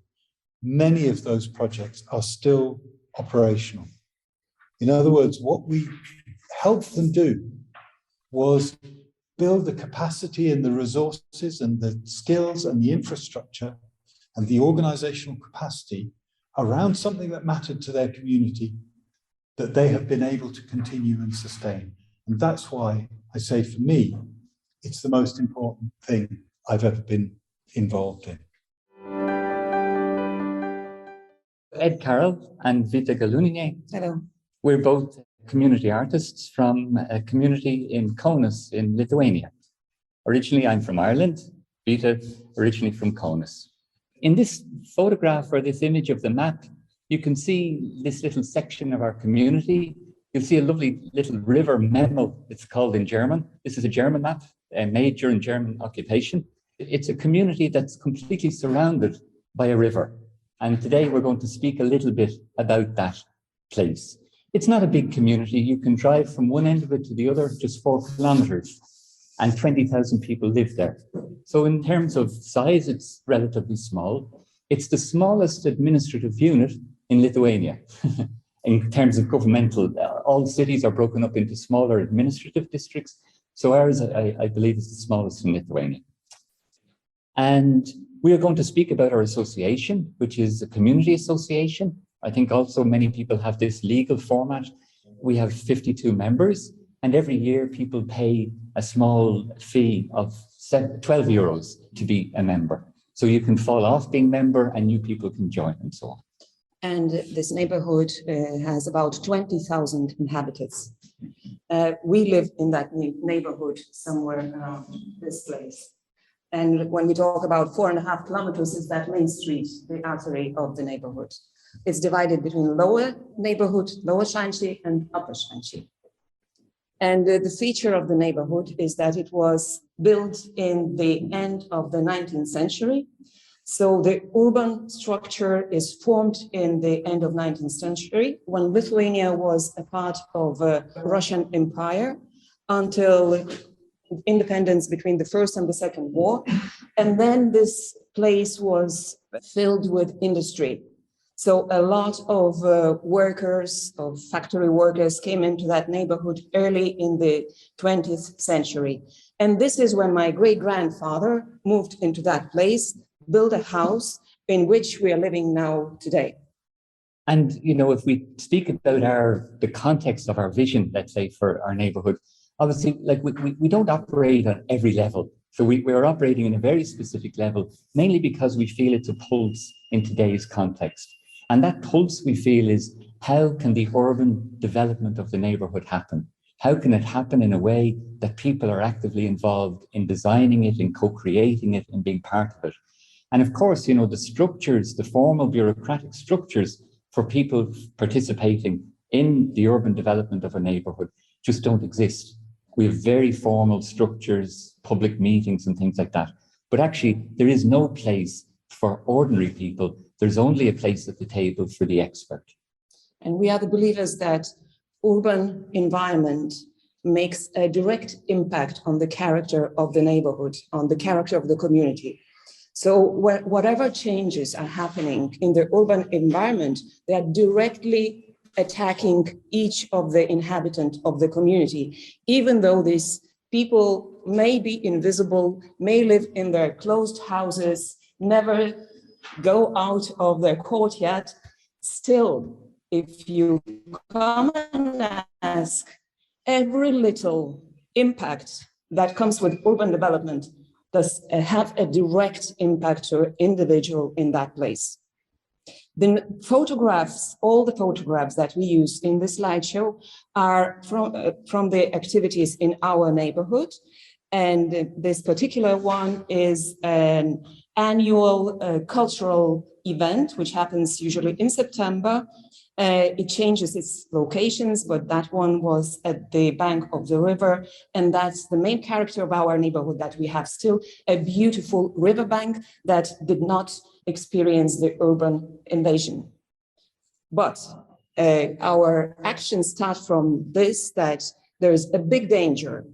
many of those projects are still operational. In other words, what we helped them do was build the capacity and the resources and the skills and the infrastructure and the organizational capacity around something that mattered to their community that they have been able to continue and sustain. And that's why I say, for me, it's the most important thing I've ever been involved in. Ed Carroll and Vita Galunine. Hello. We're both community artists from a community in Kaunas in Lithuania. Originally, I'm from Ireland, Vita originally from Kaunas. In this photograph or this image of the map, you can see this little section of our community. You'll see a lovely little river Memel, it's called in German. This is a German map made during German occupation. It's a community that's completely surrounded by a river. And today we're going to speak a little bit about that place. It's not a big community. You can drive from one end of it to the other, just 4 kilometers, and 20,000 people live there. So in terms of size, it's relatively small. It's the smallest administrative unit in Lithuania. In terms of governmental, all cities are broken up into smaller administrative districts. So ours, I believe, is the smallest in Lithuania. And we are going to speak about our association, which is a community association. I think also many people have this legal format. We have 52 members, and every year people pay a small fee of 12 euros to be a member. So you can fall off being member and new people can join and so on. And this neighborhood has about 20,000 inhabitants. We live in that neighborhood somewhere around this place. And when we talk about 4.5 kilometers, is that main street, the artery of the neighborhood. It's divided between lower neighborhood, lower Shanxi, and upper Shanxi. And the feature of the neighborhood is that it was built in the end of the 19th century. So the urban structure is formed in the end of 19th century when Lithuania was a part of a Russian Empire until independence between the First and the Second War. And then this place was filled with industry. So a lot of workers, of factory workers came into that neighborhood early in the 20th century. And this is when my great-grandfather moved into that place, built a house in which we are living now today. And, you know, if we speak about the context of our vision, let's say, for our neighborhood, obviously, like we don't operate on every level. So we're operating in a very specific level, mainly because we feel it's a pulse in today's context. And that pulse we feel is, how can the urban development of the neighborhood happen? How can it happen in a way that people are actively involved in designing it, in co-creating it, and being part of it? And of course, you know, the structures, the formal bureaucratic structures for people participating in the urban development of a neighborhood just don't exist. We have very formal structures, public meetings and things like that. But actually, there is no place for ordinary people. There's only a place at the table for the expert. And we are the believers that urban environment makes a direct impact on the character of the neighborhood, on the character of the community. So whatever changes are happening in the urban environment, they are directly attacking each of the inhabitants of the community, even though these people may be invisible, may live in their closed houses, never go out of their courtyard. Still, if you come and ask, every little impact that comes with urban development does have a direct impact to an individual in that place. The photographs, all the photographs that we use in this slideshow are from the activities in our neighborhood. And this particular one is an annual cultural event, which happens usually in September. It changes its locations, but that one was at the bank of the river. And that's the main character of our neighborhood, that we have still a beautiful riverbank that did not experience the urban invasion. But our actions start from this, that there is a big danger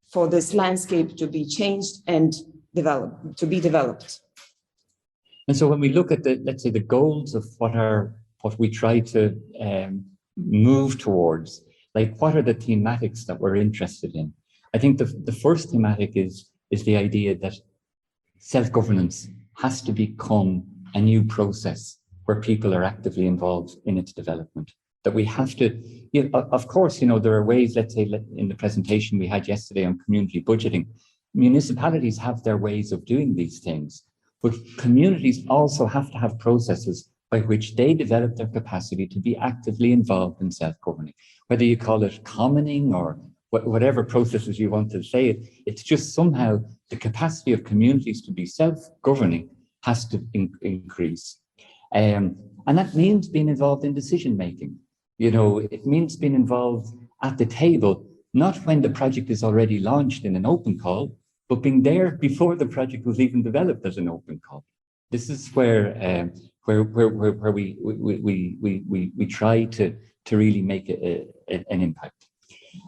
for this landscape to be changed and to be developed. And so when we look at let's say the goals of what we try to move towards, Like, what are the thematics that we're interested in? I think the first thematic is the idea that self-governance has to become a new process where people are actively involved in its development. That we have to, of course, there are ways, let's say in the presentation we had yesterday on community budgeting, municipalities have their ways of doing these things, but communities also have to have processes by which they develop their capacity to be actively involved in self-governing. Whether you call it commoning or whatever processes you want to say, it's just somehow the capacity of communities to be self-governing has to increase. And that means being involved in decision-making. It means being involved at the table, not when the project is already launched in an open call, but being there before the project was even developed as an open call. This is where we try to really make an impact.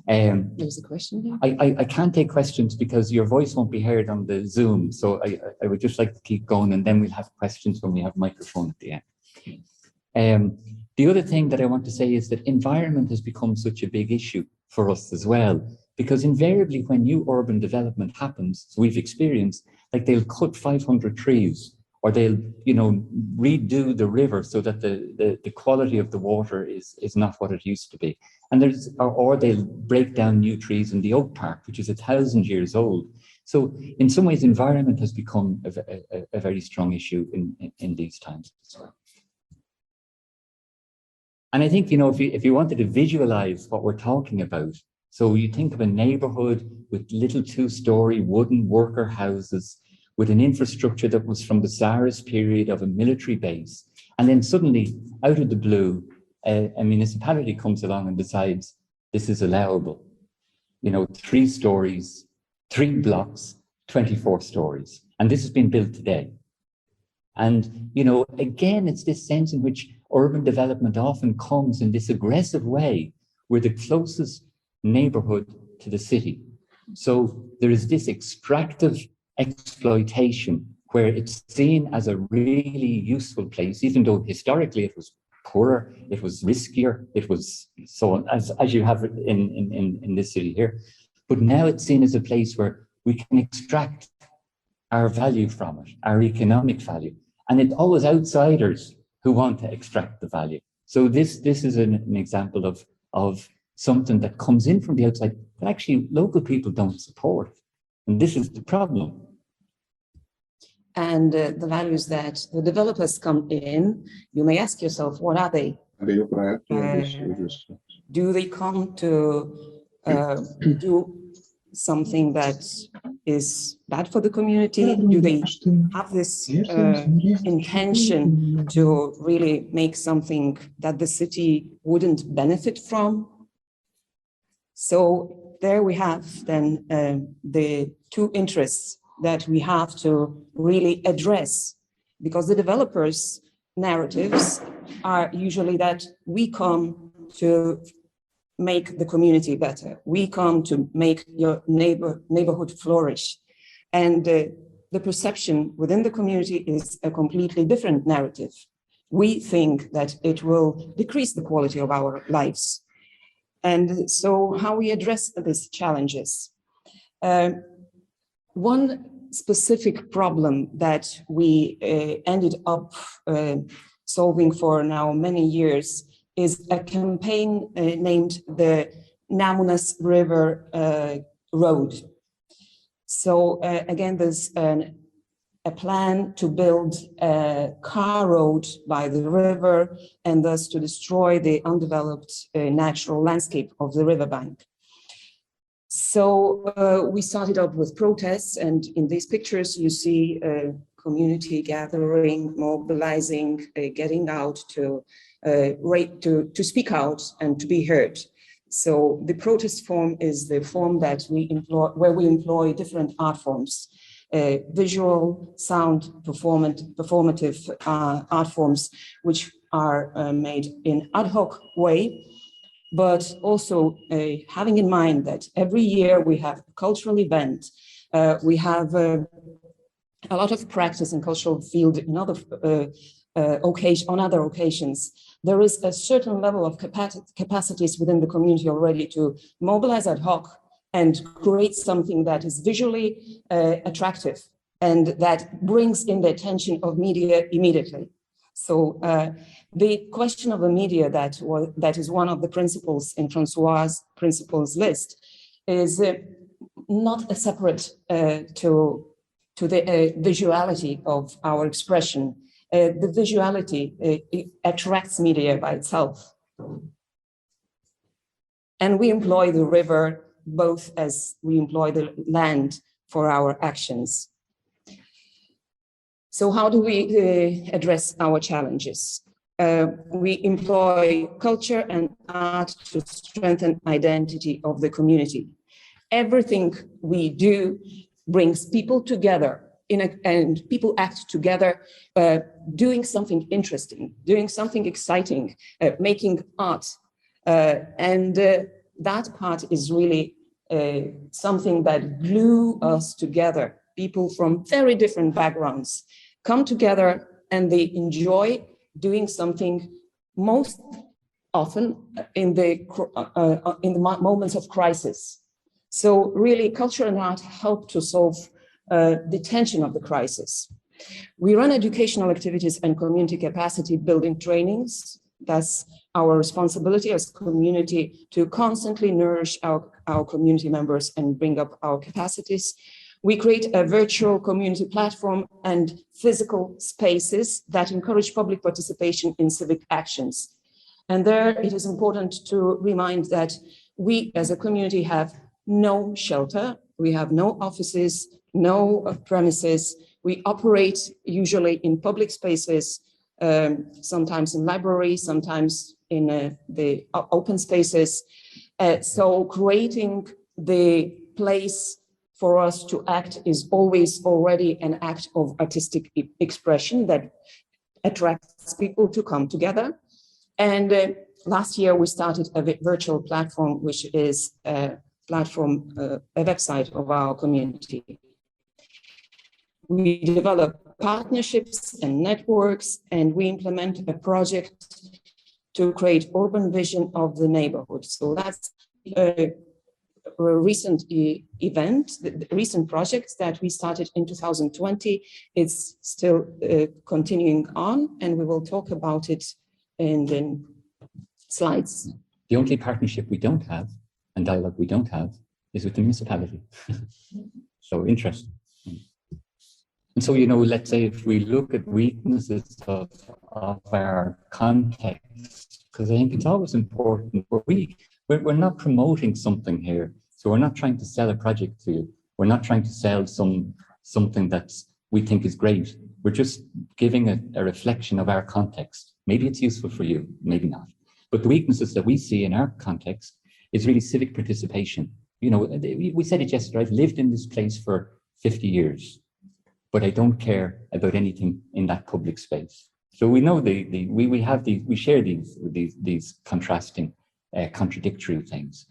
There's a question there. I can't take questions because your voice won't be heard on the Zoom. So I would just like to keep going, and then we'll have questions when we have a microphone at the end. The other thing that I want to say is that environment has become such a big issue for us as well, because invariably when new urban development happens, as we've experienced, like they'll cut 500 trees, or they'll, redo the river so that the quality of the water is not what it used to be. And or they'll break down new trees in the Oak Park, which is 1,000 years old. So in some ways, environment has become a very strong issue in these times as well. And I think, if you wanted to visualize what we're talking about, so you think of a neighborhood with little 2-story wooden worker houses, with an infrastructure that was from the Tsarist period of a military base. And then suddenly, out of the blue, a municipality comes along and decides this is allowable. 3 stories, 3 blocks, 24 stories. And this has been built today. And, again, it's this sense in which urban development often comes in this aggressive way. We're the closest neighborhood to the city. So there is this extractive exploitation where it's seen as a really useful place, even though historically it was poorer, it was riskier, it was so on, as you have in this city here. But now it's seen as a place where we can extract our value from it, our economic value. And it's always outsiders who want to extract the value. So this is an example of something that comes in from the outside that actually local people don't support. And this is the problem. And the values that the developers come in, you may ask yourself, what are they? Do they come to do something that is bad for the community? Do they have this intention to really make something that the city wouldn't benefit from? So there we have then the 2 interests that we have to really address, because the developers' narratives are usually that we come to make the community better. We come to make your neighborhood flourish. And the perception within the community is a completely different narrative. We think that it will decrease the quality of our lives. And so how we address these challenges. One specific problem that we ended up solving for now many years is a campaign named the Nemunas River Road. So again, there's a plan to build a car road by the river and thus to destroy the undeveloped natural landscape of the riverbank. So we started out with protests, and in these pictures you see a community gathering, mobilizing, getting out to speak out and to be heard. So the protest form is the form that we employ, where we employ different art forms, visual, sound, performative art forms, which are made in ad hoc way, but also having in mind that every year we have a cultural event, we have a lot of practice in cultural field in other on other occasions, there is a certain level of capacities within the community already to mobilize ad hoc and create something that is visually attractive and that brings in the attention of media immediately. So the question of the media that is one of the principles in Francois' principles list is not a separate to the visuality of our expression. The visuality it attracts media by itself. And we employ the river both as we employ the land for our actions. So how do we address our challenges? We employ culture and art to strengthen identity of the community. Everything we do brings people together and people act together, doing something interesting, doing something exciting, making art. And that part is really something that glue us together. People from very different backgrounds come together and they enjoy doing something most often in the moments of crisis. So really culture and art help to solve the tension of the crisis. We run educational activities and community capacity building trainings. That's our responsibility as community to constantly nourish our community members and bring up our capacities. We create a virtual community platform and physical spaces that encourage public participation in civic actions. And there it is important to remind that we as a community have no shelter, we have no offices, no premises. We operate usually in public spaces, sometimes in libraries, sometimes in the open spaces. So creating the place for us to act is always already an act of artistic expression that attracts people to come together. And last year we started a virtual platform, which is a website of our community. We develop partnerships and networks, and we implement a project to create urban vision of the neighborhood. So that's a recent event, the recent project that we started in 2020. It's still continuing on, and we will talk about it in the slides. The only partnership we don't have and dialogue we don't have is with the municipality. So interesting. And so, you know, let's say if we look at weaknesses of our context, because I think it's always important, we're not promoting something here. So we're not trying to sell a project to you. We're not trying to sell something that we think is great. We're just giving a reflection of our context. Maybe it's useful for you, maybe not. But the weaknesses that we see in our context is really civic participation. You know, we said it yesterday, I've lived in this place for 50 years, but I don't care about anything in that public space. So we know we share these contrasting, contradictory things.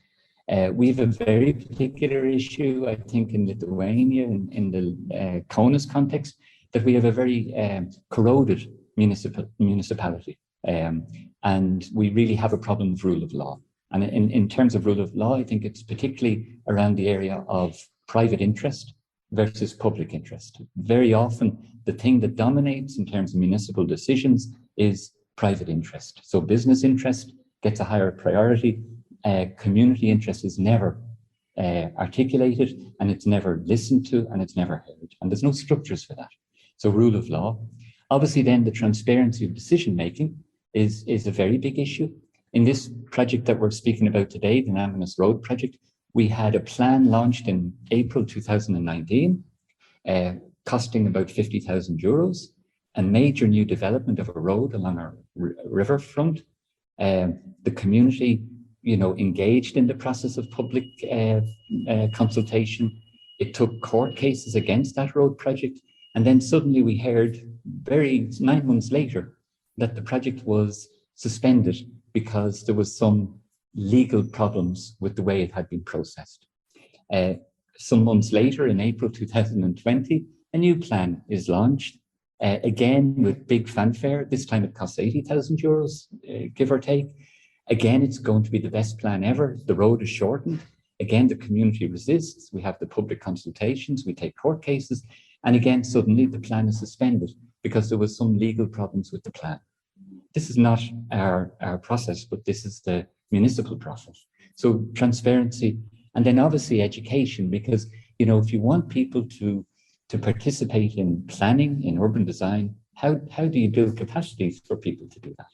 We have a very particular issue, I think, in Lithuania, in the Kaunas context, that we have a very corroded municipality. And we really have a problem with rule of law. And in terms of rule of law, I think it's particularly around the area of private interest versus public interest. Very often, the thing that dominates in terms of municipal decisions is private interest. So business interest gets a higher priority. Community interest is never articulated, and it's never listened to, and it's never heard. And there's no structures for that. So rule of law. Obviously, then the transparency of decision-making is a very big issue. In this project that we're speaking about today, the Namanus Road project, we had a plan launched in April 2019, costing about 50,000 euros, a major new development of a road along our riverfront. The community, you know, engaged in the process of public consultation. It took court cases against that road project. And then suddenly we heard 9 months later that the project was suspended because there was some legal problems with the way it had been processed. Some months later, in April 2020, a new plan is launched, again with big fanfare. This time it costs €80,000, give or take. Again, it's going to be the best plan ever. The road is shortened. Again, the community resists. We have the public consultations. We take court cases. And again, suddenly the plan is suspended because there was some legal problems with the plan. This is not our process, but this is the municipal process. So transparency, and then obviously education, because, you know, if you want people to participate in planning, in urban design, how do you build capacities for people to do that?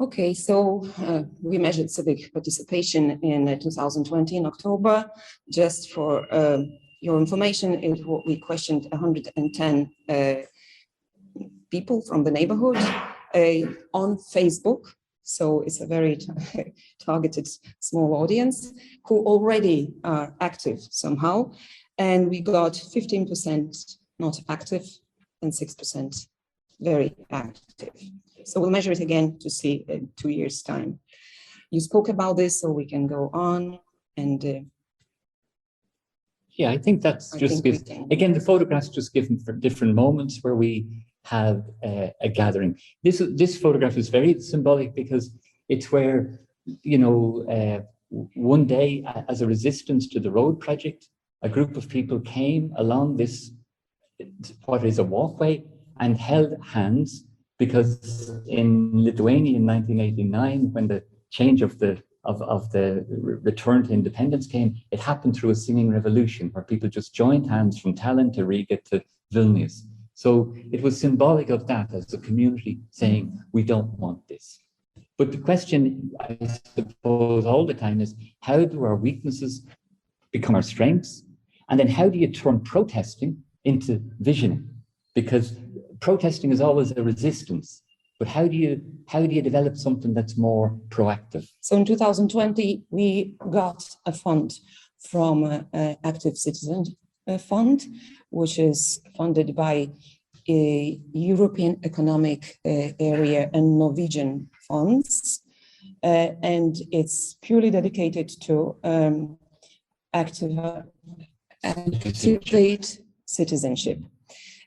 Okay, so we measured civic participation in 2020 in October. Just for your information, we questioned 110 people from the neighborhood on Facebook. So it's a very targeted small audience who already are active somehow. And we got 15% not active and 6% very active. So we'll measure it again to see in 2 years' time. You spoke about this, so we can go on and. Yeah, I think that's just gives, again, the photographs just given for different moments where we have a gathering. This photograph is very symbolic because it's where, you know, one day as a resistance to the road project, a group of people came along this, what is a walkway, and held hands, because in Lithuania in 1989, when the change of the return to independence came, it happened through a singing revolution where people just joined hands from Tallinn to Riga to Vilnius. So it was symbolic of that as a community saying, we don't want this. But the question, I suppose, all the time is, how do our weaknesses become our strengths? And then how do you turn protesting into visioning? Because protesting is always a resistance. But how do you develop something that's more proactive? So in 2020, we got a fund from Active Citizen Fund, which is funded by a European Economic Area and Norwegian funds. And it's purely dedicated to activate citizenship.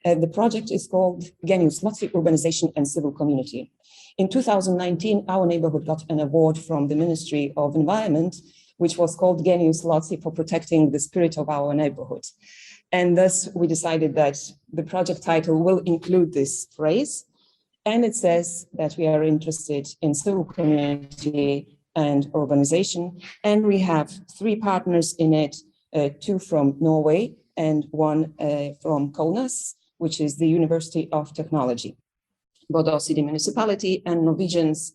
The project is called Genius Loci Urbanization and Civil Community. In 2019, our neighborhood got an award from the Ministry of Environment, which was called Genius Loci for protecting the spirit of our neighborhood. And thus we decided that the project title will include this phrase. And it says that we are interested in civil community and urbanization. And we have 3 partners in it, 2 from Norway and 1 from Kaunas, which is the University of Technology, Bodø City Municipality, and Norwegian's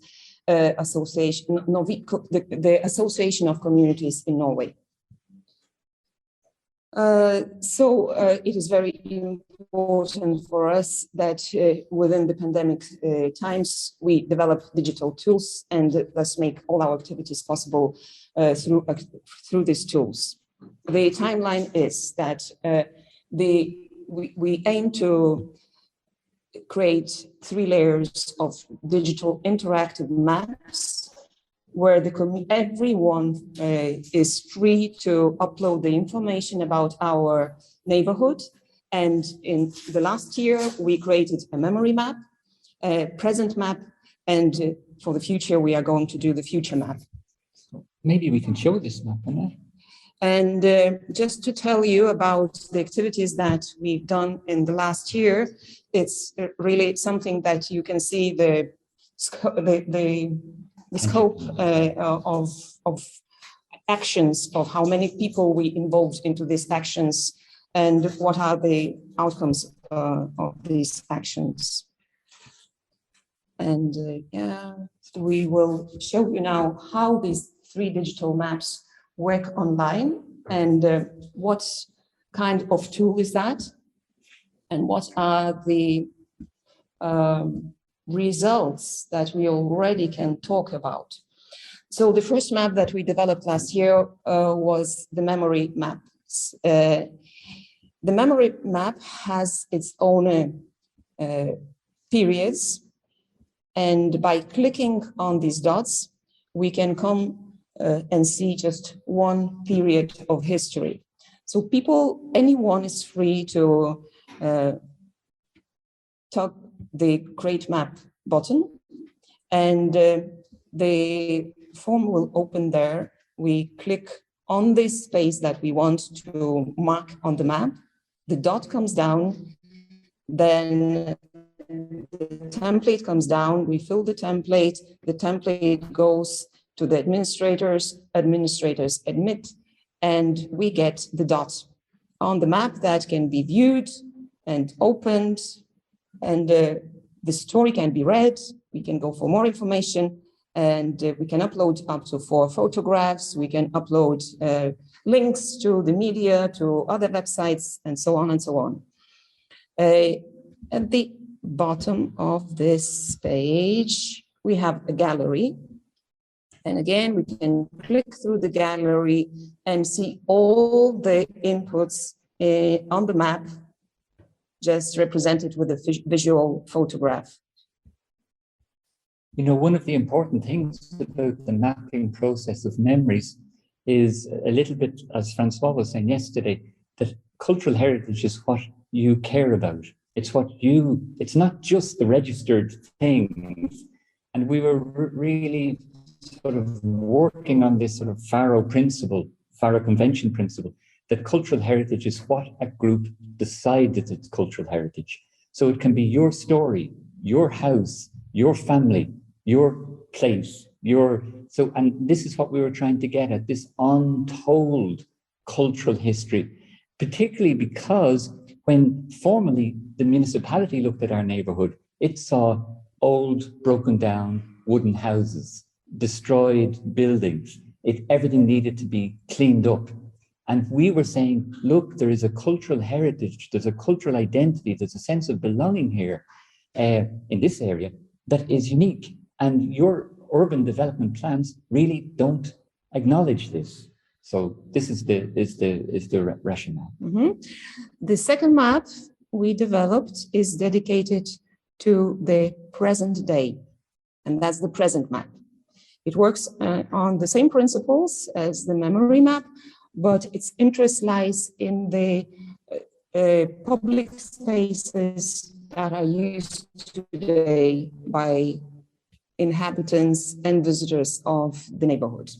association, the Association of Communities in Norway. So it is very important for us that within the pandemic times, we develop digital tools and thus make all our activities possible through these tools. The timeline is that we aim to create 3 layers of digital interactive maps where everyone is free to upload the information about our neighborhood. And in the last year, we created a memory map, a present map, and for the future, we are going to do the future map. Maybe we can show this map, Anna. And just to tell you about the activities that we've done in the last year, it's really something that you can see the scope of actions, of how many people we involved into these actions and what are the outcomes of these actions. And yeah, so we will show you now how these 3 digital maps work online and what kind of tool is that and what are the results that we already can talk about. So the first map that we developed last year was the memory map. The memory map has its own periods, and by clicking on these dots, we can come and see just one period of history. So anyone is free to tap the Create Map button, and the form will open there. We click on this space that we want to mark on the map. The dot comes down, then the template comes down, we fill the template goes to the administrators admit, and we get the dot on the map that can be viewed and opened, and the story can be read. We can go for more information, and we can upload up to 4 photographs. We can upload links to the media, to other websites, and so on and so on. At the bottom of this page, we have a gallery. And again, we can click through the gallery and see all the inputs on the map, just represented with a visual photograph. You know, one of the important things about the mapping process of memories is a little bit, as Francois was saying yesterday, that cultural heritage is what you care about. It's it's not just the registered things. And we were really sort of working on this sort of Faro convention principle, that cultural heritage is what a group decides it's cultural heritage. So it can be your story, your house, your family, your place, and this is what we were trying to get at, this untold cultural history, particularly because when formally the municipality looked at our neighborhood, it saw old, broken down wooden houses, destroyed buildings. Everything needed to be cleaned up. And we were saying, look, there is a cultural heritage, there's a cultural identity, there's a sense of belonging here in this area that is unique. And your urban development plans really don't acknowledge this. So this is the rationale. Mm-hmm. The second map we developed is dedicated to the present day, and that's the present map. It works on the same principles as the memory map, but its interest lies in the public spaces that are used today by inhabitants and visitors of the neighborhood.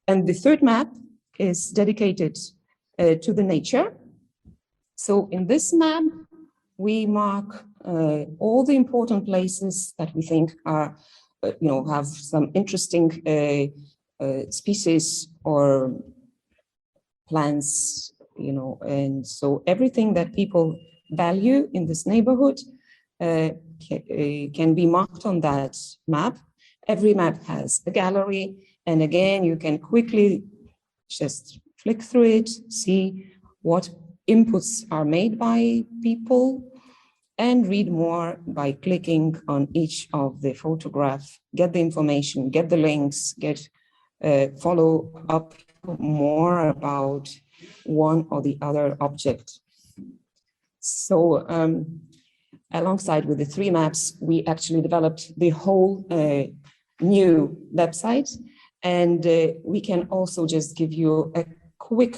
And the third map is dedicated to the nature. So in this map, we mark all the important places that we think are, have some interesting species or plants, and so everything that people value in this neighborhood can be marked on that map. Every map has a gallery, and again, you can quickly just flick through it, see what inputs are made by people, and read more by clicking on each of the photographs, get the information, get the links, follow up more about one or the other object. So alongside with the 3 maps, we actually developed the whole new website, and we can also just give you a quick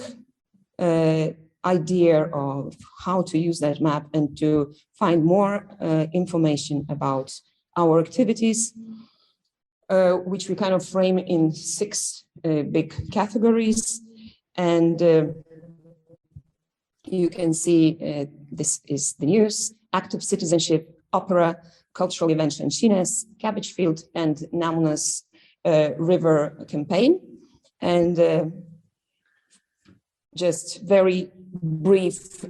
idea of how to use that map and to find more information about our activities, which we kind of frame in 6 big categories. And you can see this is the news, active citizenship, opera, cultural events and Chines, Cabbage Field, and Namunas River campaign. And just very brief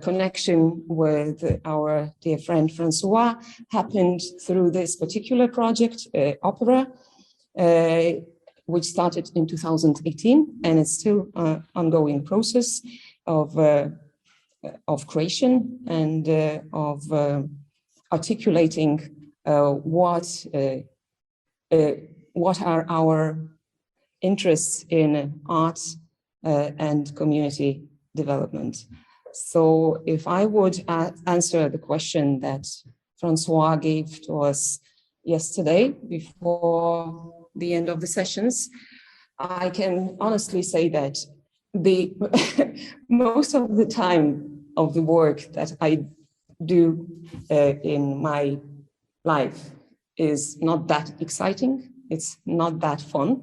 connection with our dear friend Francois happened through this particular project, opera, which started in 2018, and it's still an ongoing process of creation and of articulating what are our interests in art and community development. So if I would answer the question that Francois gave to us yesterday before the end of the sessions, I can honestly say that the most of the time of the work that I do in my life is not that exciting. It's not that fun,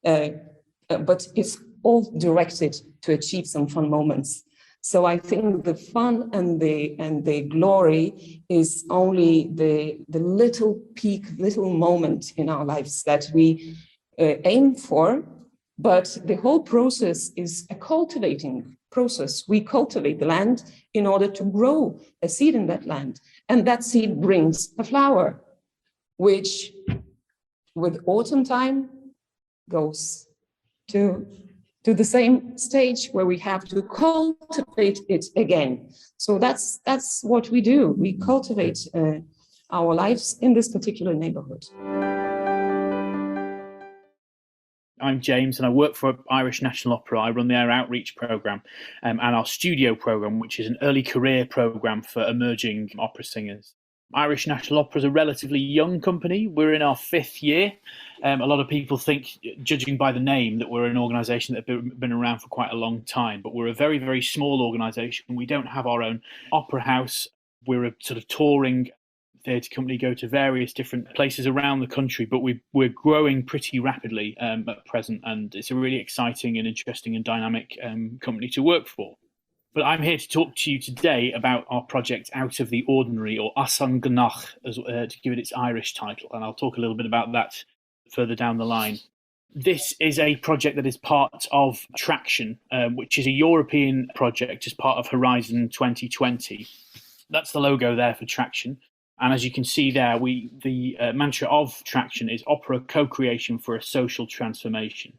but it's all directed to achieve some fun moments. So I think the fun and the glory is only the little peak, little moment in our lives that we aim for. But the whole process is a cultivating process. We cultivate the land in order to grow a seed in that land. And that seed brings a flower, which with autumn time goes to the same stage where we have to cultivate it again. So that's what we do. We cultivate our lives in this particular neighborhood. I'm James and I work for Irish National Opera. I run their outreach programme and our studio programme, which is an early career programme for emerging opera singers. Irish National Opera is a relatively young company. We're in our 5th year. A lot of people think, judging by the name, that we're an organisation that has been around for quite a long time, but we're a very, very small organisation. We don't have our own opera house. We're a sort of touring theatre company, go to various different places around the country, but we're growing pretty rapidly at present, and it's a really exciting and interesting and dynamic company to work for. But I'm here to talk to you today about our project Out of the Ordinary, or Asan Gnach, to give it its Irish title, and I'll talk a little bit about that further down the line. This is a project that is part of Traction, which is a European project as part of Horizon 2020. That's the logo there for Traction. And as you can see there, the mantra of Traction is opera co-creation for a social transformation.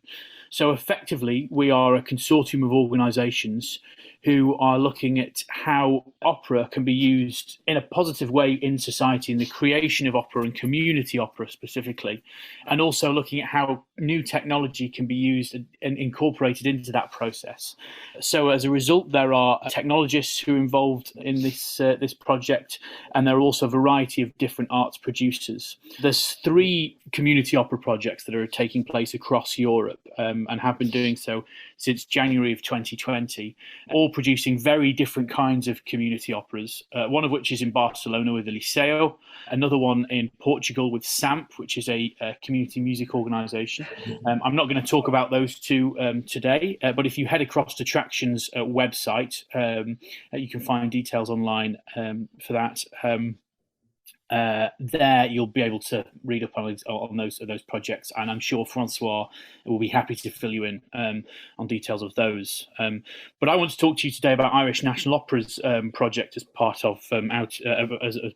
So effectively, we are a consortium of organisations who are looking at how opera can be used in a positive way in society, in the creation of opera and community opera specifically, and also looking at how new technology can be used and incorporated into that process. So as a result, there are technologists who are involved in this project, and there are also a variety of different arts producers. There's 3 community opera projects that are taking place across Europe and have been doing so since January of 2020, all producing very different kinds of community operas, one of which is in Barcelona with the Liceo, another one in Portugal with SAMP, which is a community music organisation. I'm not going to talk about those 2 today, but if you head across to Traction's website, you can find details online for that. There you'll be able to read up on those projects, and I'm sure Francois will be happy to fill you in on details of those. But I want to talk to you today about Irish National Opera's project as part of as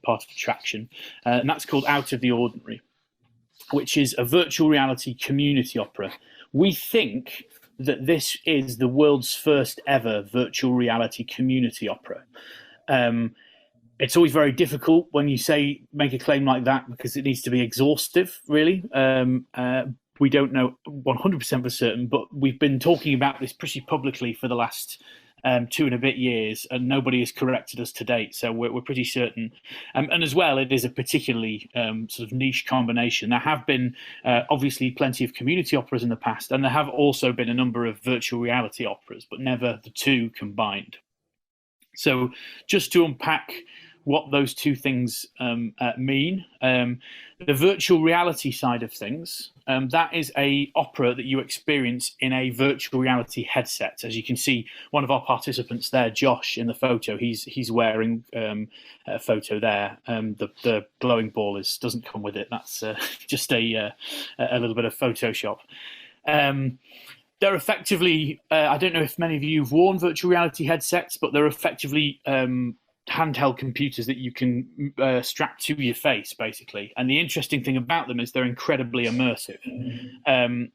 part of Traction, and that's called Out of the Ordinary, which is a virtual reality community opera. We think that this is the world's first ever virtual reality community opera. It's always very difficult when you make a claim like that, because it needs to be exhaustive, really. We don't know 100% for certain, but we've been talking about this pretty publicly for the last 2 and a bit years, and nobody has corrected us to date, so we're pretty certain. And as well, it is a particularly sort of niche combination. There have been obviously plenty of community operas in the past, and there have also been a number of virtual reality operas, but never the 2 combined. So just to unpack what those 2 things mean, the virtual reality side of things, that is a opera that you experience in a virtual reality headset. As you can see, one of our participants there, Josh, in the photo, he's wearing a photo there. The glowing ball doesn't come with it. That's just a little bit of Photoshop. They're effectively, I don't know if many of you have worn virtual reality headsets, but they're effectively handheld computers that you can strap to your face, basically. And the interesting thing about them is they're incredibly immersive.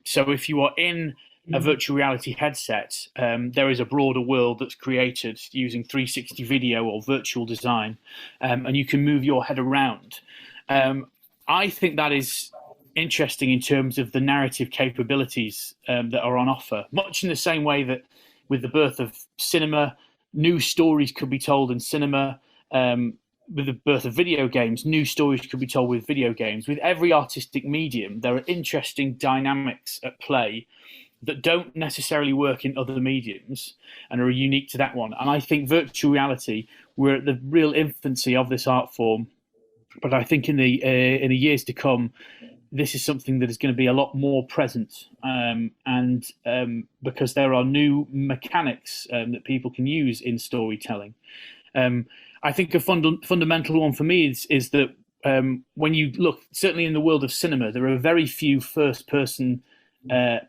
So if you are in a virtual reality headset, there is a broader world that's created using 360 video or virtual design, and you can move your head around. I think that is interesting in terms of the narrative capabilities that are on offer, much in the same way that with the birth of cinema, new stories could be told in cinema. With the birth of video games, new stories could be told with video games. With every artistic medium, there are interesting dynamics at play that don't necessarily work in other mediums and are unique to that one. And I think virtual reality, we're at the real infancy of this art form, but I think in the years to come, this is something that is going to be a lot more present, and because there are new mechanics that people can use in storytelling. I think a fundamental one for me is that when you look, certainly in the world of cinema, there are very few first-person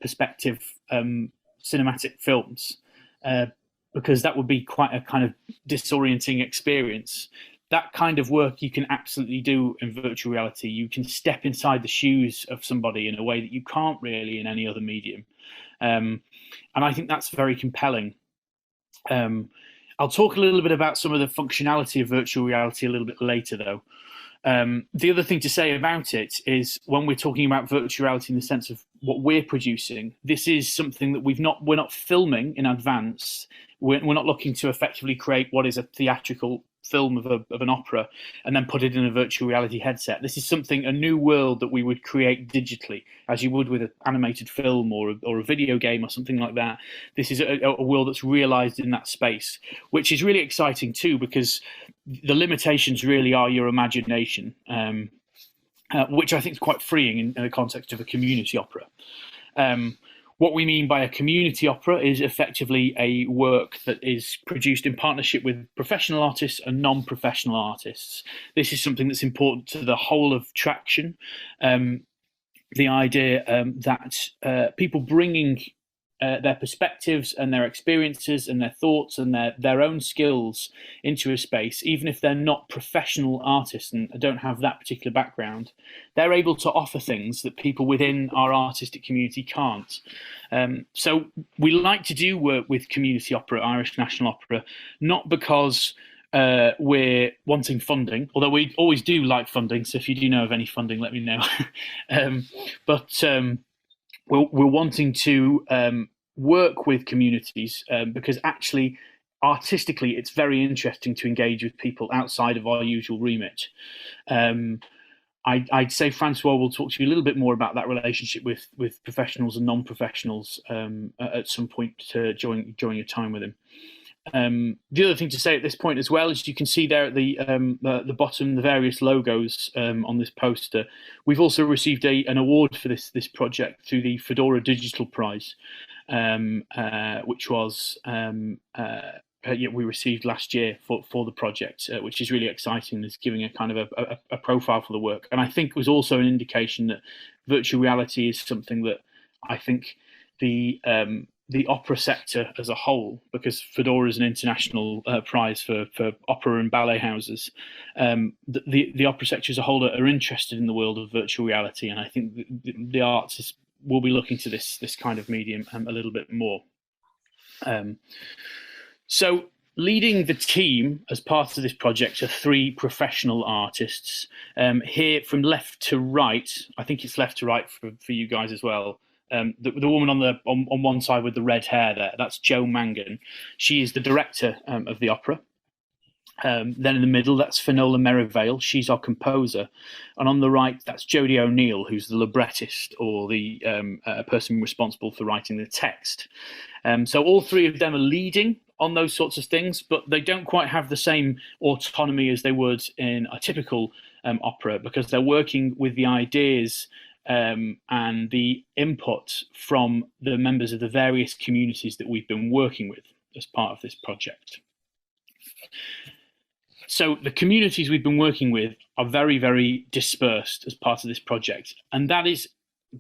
perspective cinematic films, because that would be quite a kind of disorienting experience. That kind of work you can absolutely do in virtual reality. You can step inside the shoes of somebody in a way that you can't really in any other medium. And I think that's very compelling. I'll talk a little bit about some of the functionality of virtual reality a little bit later, though. The other thing to say about it is, when we're talking about virtual reality in the sense of what we're producing, this is something that we're not filming in advance. We're not looking to effectively create what is a theatrical film of an opera and then put it in a virtual reality headset. This is something, a new world that we would create digitally, as you would with an animated film or a video game or something like that. This is a world that's realized in that space, which is really exciting too, because the limitations really are your imagination, which I think is quite freeing in the context of a community opera. What we mean by a community opera is effectively a work that is produced in partnership with professional artists and non-professional artists. This is something that's important to the whole of Traction. The idea that people bringing their perspectives and their experiences and their thoughts and their own skills into a space, even if they're not professional artists and don't have that particular background, they're able to offer things that people within our artistic community can't. So we like to do work with community opera, Irish National Opera, not because we're wanting funding, although we always do like funding, so if you do know of any funding, let me know. But we're wanting to work with communities because actually, artistically, it's very interesting to engage with people outside of our usual remit. I'd say Francois will talk to you a little bit more about that relationship with professionals and non-professionals at some point during your time with him. The other thing to say at this point as well is, you can see there at the bottom the various logos on this poster. We've also received an award for this project through the Fedora Digital Prize, which was we received last year for the project, which is really exciting. It's giving a kind of a profile for the work, and I think was also an indication that virtual reality is something that I think the opera sector as a whole, because Fedora is an international prize for opera and ballet houses, the opera sector as a whole are interested in the world of virtual reality, and I think the arts will be looking to this kind of medium a little bit more. So leading the team as part of this project are 3 professional artists. Here from left to right, I think it's left to right for you guys as well. The woman on one side with the red hair there, that's Jo Mangan. She is the director of the opera. Then in the middle, that's Finola Merivale. She's our composer. And on the right, that's Jodie O'Neill, who's the librettist, or the person responsible for writing the text. So all 3 of them are leading on those sorts of things, but they don't quite have the same autonomy as they would in a typical opera, because they're working with the ideas and the input from the members of the various communities that we've been working with as part of this project. So the communities we've been working with are very, very dispersed as part of this project, and that is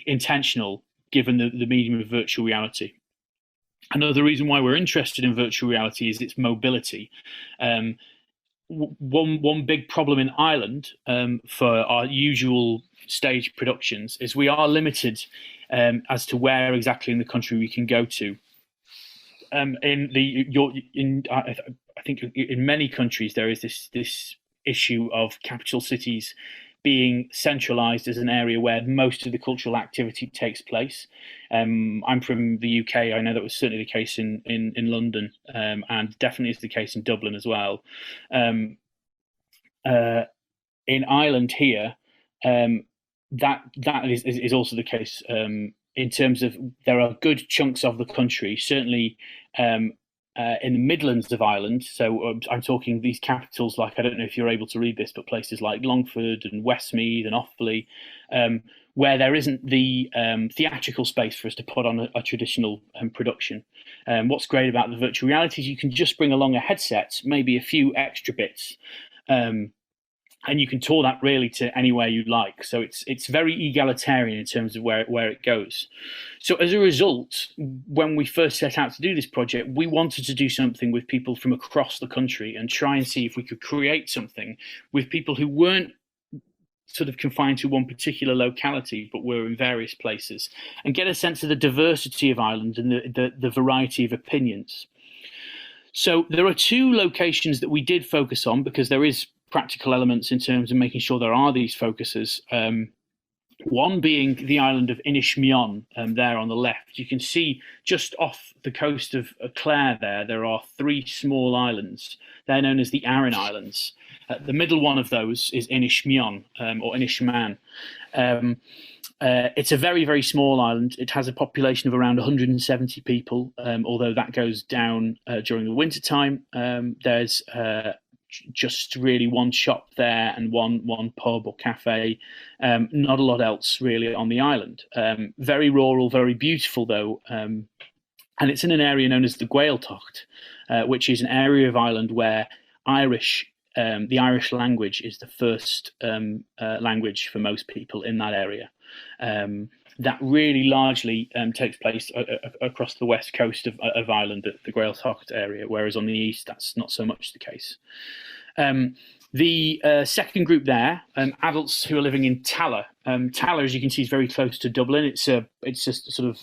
intentional given the medium of virtual reality. Another reason why we're interested in virtual reality is its mobility. One big problem in Ireland for our usual stage productions is we are limited as to where exactly in the country we can go to. I think in many countries there is this issue of capital cities being centralized as an area where most of the cultural activity takes place. I'm from the UK. I know that was certainly the case in London, and definitely is the case in Dublin as well. In Ireland here, that is also the case in terms of there are good chunks of the country, certainly in the Midlands of Ireland. So I'm talking these capitals, like, I don't know if you're able to read this, but places like Longford and Westmeath and Offaly, where there isn't the theatrical space for us to put on a traditional production. What's great about the virtual reality is you can just bring along a headset, maybe a few extra bits, and you can tour that really to anywhere you like. So it's very egalitarian in terms of where it goes. So as a result, when we first set out to do this project, we wanted to do something with people from across the country and try and see if we could create something with people who weren't sort of confined to one particular locality, but were in various places, and get a sense of the diversity of Ireland and the variety of opinions. So there are two locations that we did focus on, because there is practical elements in terms of making sure there are these focuses. One being the island of Inishmion, there on the left. You can see just off the coast of Clare there are three small islands. They're known as the Aran Islands. The middle one of those is Inishmion, or Inishman. It's a very, very small island. It has a population of around 170 people, although that goes down during the winter time. There's just really one shop there and one pub or cafe. Not a lot else really on the island. Very rural, very beautiful though. And it's in an area known as the Gaeltacht, which is an area of Ireland where the Irish language is the first language for most people in that area. That really largely takes place across the west coast of Ireland, the Gaeltacht area, whereas on the east, that's not so much the case. The second group there, adults who are living in Tallaght. Tallaght, as you can see, is very close to Dublin. It's just a sort of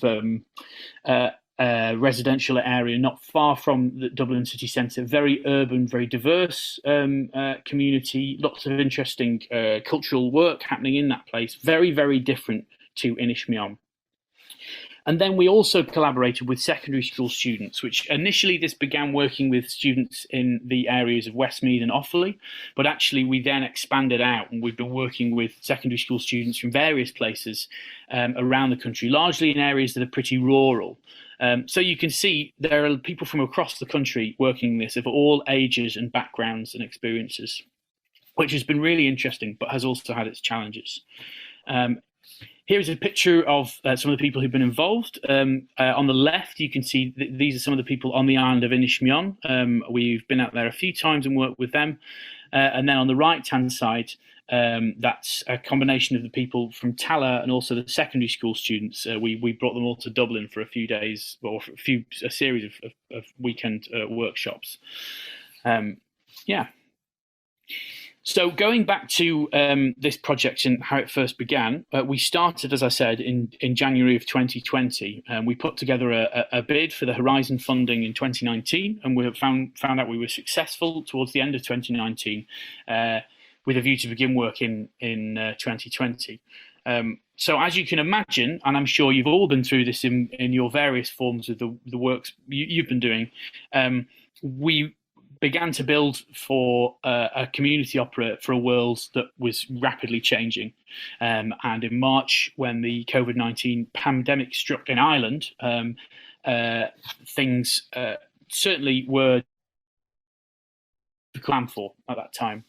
residential area not far from the Dublin city centre. Very urban, very diverse community. Lots of interesting cultural work happening in that place. Very, very different to Inishmion. And then we also collaborated with secondary school students, which initially this began working with students in the areas of Westmeath and Offaly, but actually we then expanded out and we've been working with secondary school students from various places around the country, largely in areas that are pretty rural. So you can see there are people from across the country working this, of all ages and backgrounds and experiences, which has been really interesting, but has also had its challenges. Here's a picture of some of the people who've been involved. On the left, you can see these are some of the people on the island of Inishmion. We've been out there a few times and worked with them. And then on the right-hand side, that's a combination of the people from Tallaght and also the secondary school students. We brought them all to Dublin for a few days, or a series of weekend workshops. Yeah. So going back to this project and how it first began, we started, as I said, in January of 2020. We put together a bid for the Horizon funding in 2019, and we found out we were successful towards the end of 2019, with a view to begin work in 2020. So as you can imagine, and I'm sure you've all been through this in your various forms of the works you've been doing, we began to build for a community opera for a world that was rapidly changing. And in March, when the COVID-19 pandemic struck in Ireland, things certainly were planned for at that time.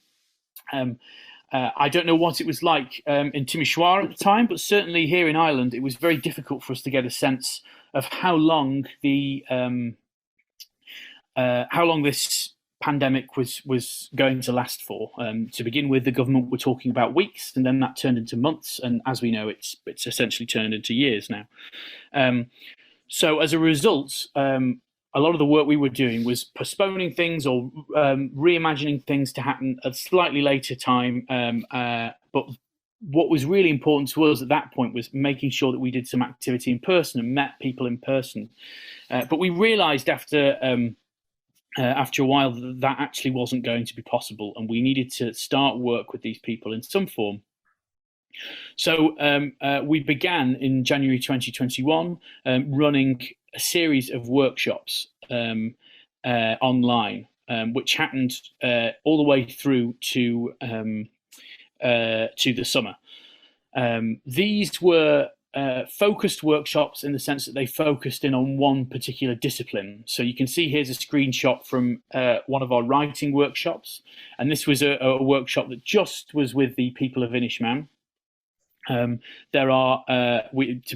I don't know what it was like in Timisoara at the time, but certainly here in Ireland, it was very difficult for us to get a sense of how long this pandemic was going to last for. To begin with, the government were talking about weeks, and then that turned into months, and as we know, it's essentially turned into years now. So as a result, a lot of the work we were doing was postponing things or reimagining things to happen at a slightly later time. But what was really important to us at that point was making sure that we did some activity in person and met people in person. But we realized after a while that actually wasn't going to be possible, and we needed to start work with these people in some form. So we began in January 2021 running a series of workshops online, which happened all the way through to the summer. These were focused workshops in the sense that they focused in on one particular discipline. So you can see here's a screenshot from one of our writing workshops, and this was a workshop that just was with the people of Inishmaan. To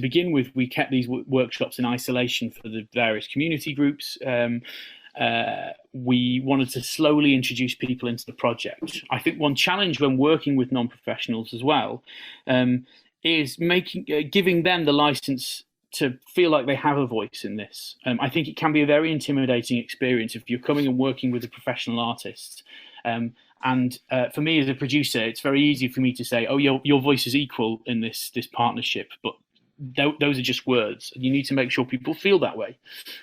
begin with, we kept these workshops in isolation for the various community groups. We wanted to slowly introduce people into the project. I think one challenge when working with non-professionals as well is giving them the license to feel like they have a voice in this. I think it can be a very intimidating experience if you're coming and working with a professional artist. And for me as a producer, it's very easy for me to say, oh, your voice is equal in this partnership, but those are just words. You need to make sure people feel that way.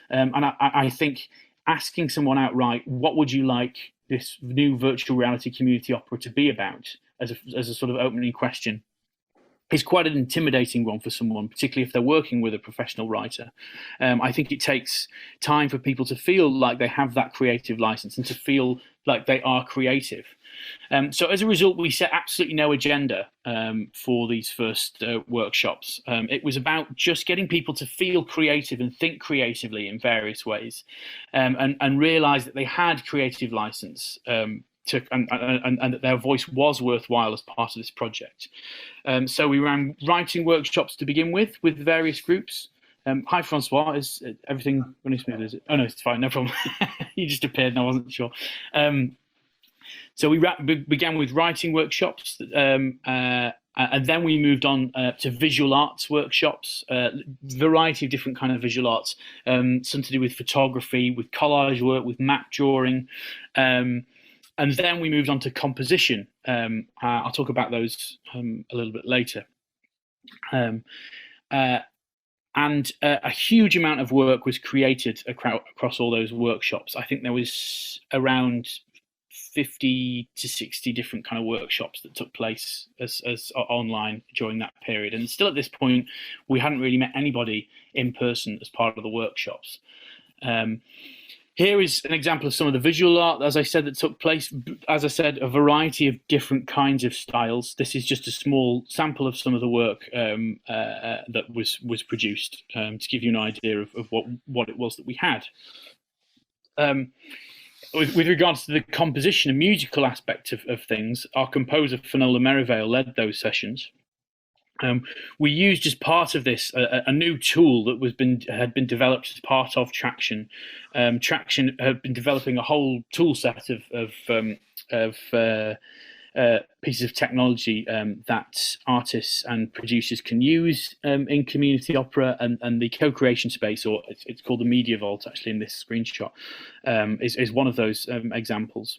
And I think asking someone outright, what would you like this new virtual reality community opera to be about, as a sort of opening question, is quite an intimidating one for someone, particularly if they're working with a professional writer. I think it takes time for people to feel like they have that creative license and to feel like they are creative. So as a result, we set absolutely no agenda for these first workshops. It was about just getting people to feel creative and think creatively in various ways, and realize that they had creative license, and that their voice was worthwhile as part of this project. So we ran writing workshops to begin with various groups. Hi, Francois. Is everything running smooth? Is it? Oh no, it's fine. No problem. You just appeared, and I wasn't sure. So we began with writing workshops, and then we moved on to visual arts workshops, variety of different kind of visual arts, some to do with photography, with collage work, with map drawing. And then we moved on to composition. I'll talk about those a little bit later. And a huge amount of work was created across all those workshops. I think there was around 50 to 60 different kind of workshops that took place as online during that period. And still at this point, we hadn't really met anybody in person as part of the workshops. Here is an example of some of the visual art, as I said, that took place. As I said, a variety of different kinds of styles. This is just a small sample of some of the work that was produced to give you an idea of what it was that we had. With regards to the composition and musical aspect of things, our composer, Finola Merivale, led those sessions. We used as part of this a new tool that had been developed as part of Traction. Traction had been developing a whole tool set of pieces of technology that artists and producers can use in community opera, and the co-creation space, or it's called the Media Vault actually in this screenshot, is one of those examples.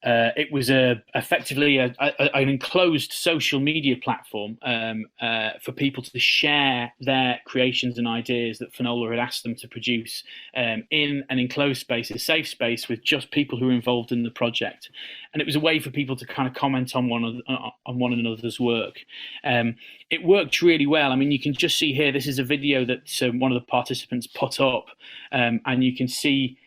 It was effectively an enclosed social media platform for people to share their creations and ideas that Finola had asked them to produce in an enclosed space, a safe space with just people who were involved in the project. And it was a way for people to kind of comment on one another's work. It worked really well. I mean, you can just see here, this is a video that one of the participants put up, and you can see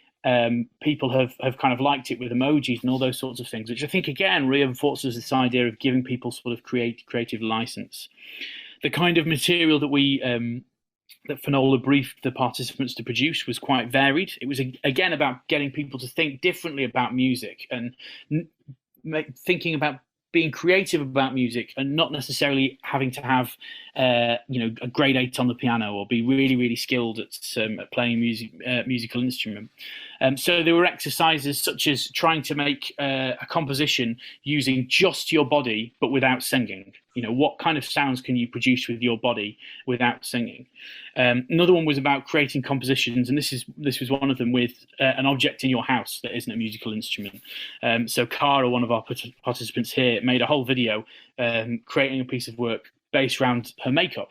people have kind of liked it with emojis and all those sorts of things, which I think again reinforces this idea of giving people sort of creative license. The kind of material that that Finola briefed the participants to produce was quite varied. It was again about getting people to think differently about music and thinking about being creative about music and not necessarily having to have a grade 8 on the piano or be really, really skilled at playing musical instrument. So there were exercises such as trying to make a composition using just your body but without singing. What kind of sounds can you produce with your body without singing? Another one was about creating compositions, and this was one of them, with an object in your house that isn't a musical instrument. So Cara, one of our participants here, made a whole video creating a piece of work based around her makeup.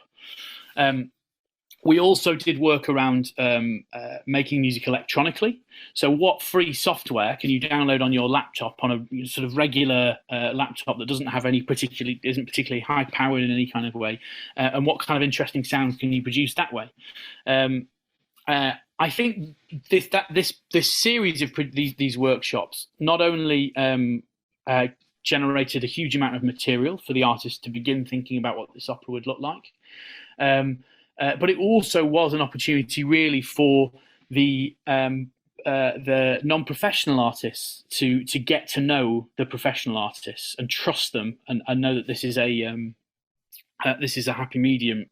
We also did work around making music electronically. So what free software can you download on your laptop, on a sort of regular laptop that isn't particularly high powered in any kind of way, and what kind of interesting sounds can you produce that way? I think this series of these workshops not only generated a huge amount of material for the artist to begin thinking about what this opera would look like. But it also was an opportunity really for the non-professional artists to get to know the professional artists and trust them, and know that this is a happy medium.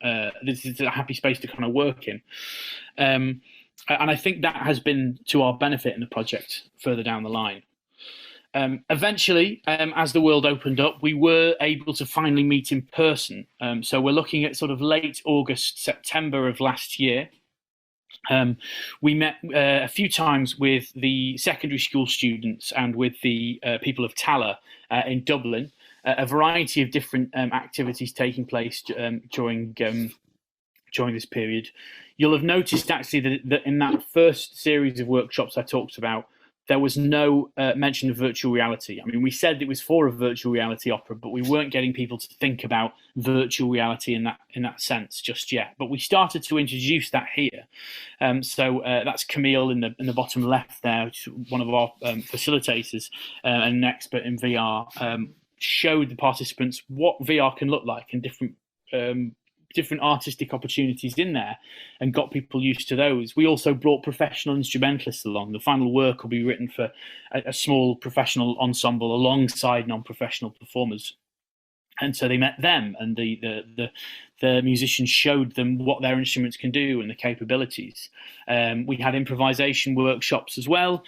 This is a happy space to kind of work in. And I think that has been to our benefit in the project further down the line. Eventually, as the world opened up, we were able to finally meet in person. So we're looking at sort of late August, September of last year. We met a few times with the secondary school students and with the people of Tala in Dublin. A variety of different activities taking place during this period. You'll have noticed actually that in that first series of workshops I talked about, there was no mention of virtual reality. I mean, we said it was for a virtual reality opera, but we weren't getting people to think about virtual reality in that sense just yet. But we started to introduce that here. So that's Camille in the bottom left there, which is one of our facilitators and an expert in VR. Showed the participants what VR can look like and different artistic opportunities in there, and got people used to those. We also brought professional instrumentalists along. The final work will be written for a small professional ensemble alongside non-professional performers. And so they met them, and the musicians showed them what their instruments can do and the capabilities. We had improvisation workshops as well.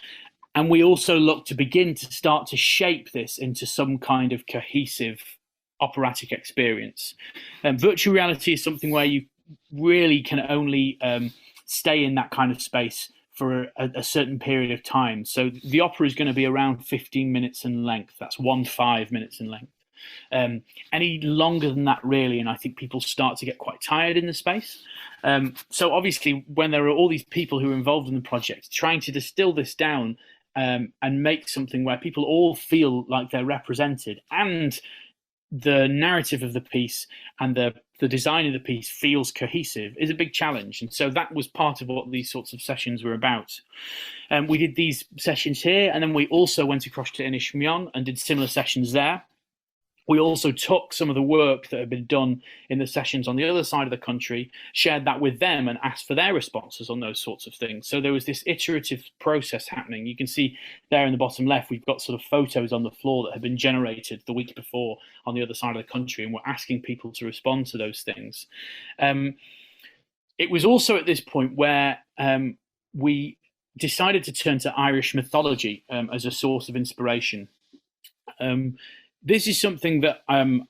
And we also looked to begin to start to shape this into some kind of cohesive operatic experience. Virtual reality is something where you really can only stay in that kind of space for a certain period of time. So the opera is going to be around 15 minutes in length. That's 15 minutes in length. Any longer than that, really, and I think people start to get quite tired in the space. So obviously, when there are all these people who are involved in the project, trying to distill this down and make something where people all feel like they're represented, and the narrative of the piece and the design of the piece feels cohesive, is a big challenge. And so that was part of what these sorts of sessions were about. We did these sessions here, and then we also went across to Inishmyon and did similar sessions there. We also took some of the work that had been done in the sessions on the other side of the country, shared that with them, and asked for their responses on those sorts of things. So there was this iterative process happening. You can see there in the bottom left, we've got sort of photos on the floor that had been generated the week before on the other side of the country, and we're asking people to respond to those things. It was also at this point where we decided to turn to Irish mythology as a source of inspiration. This is something that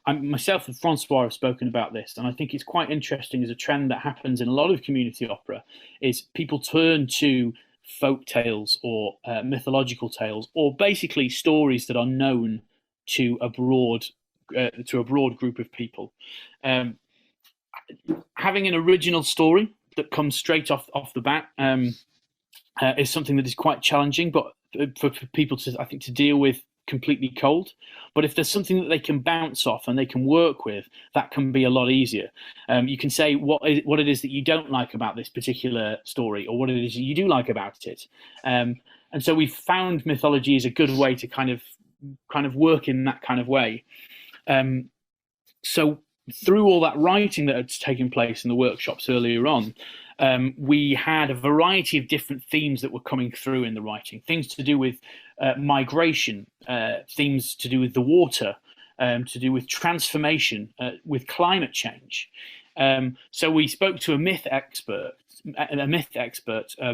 myself and Francois have spoken about this, and I think it's quite interesting as a trend that happens in a lot of community opera, is people turn to folk tales or mythological tales, or basically stories that are known to a broad group of people. Having an original story that comes straight off the bat is something that is quite challenging, but for people to, I think, to deal with completely cold. But if there's something that they can bounce off and they can work with, that can be a lot easier. You can say what it is that you don't like about this particular story, or what it is that you do like about it. And so we found mythology is a good way to kind of work in that kind of way. So through all that writing that had taken place in the workshops earlier on, we had a variety of different themes that were coming through in the writing. Things to do with migration, themes to do with the water, to do with transformation, with climate change. So we spoke to a myth expert, and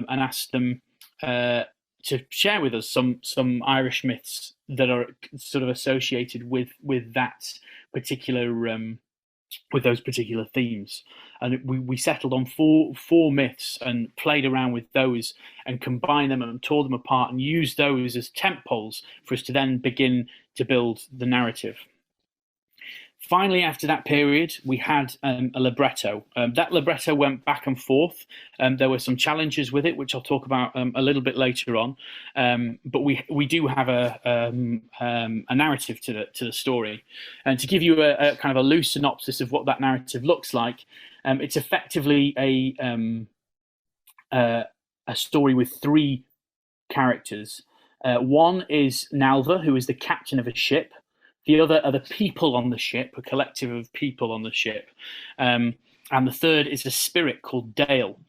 asked them to share with us some Irish myths that are sort of associated with that particular with those particular themes. And we settled on four myths and played around with those and combined them and tore them apart and used those as tent poles for us to then begin to build the narrative. Finally, after that period, we had a libretto. That libretto went back and forth. There were some challenges with it, which I'll talk about a little bit later on. But we do have a narrative to the story. And to give you a kind of a loose synopsis of what that narrative looks like, it's effectively a story with three characters. One is Nalva, who is the captain of a ship. The other are the people on the ship, a collective of people on the ship. And the third is a spirit called Dale.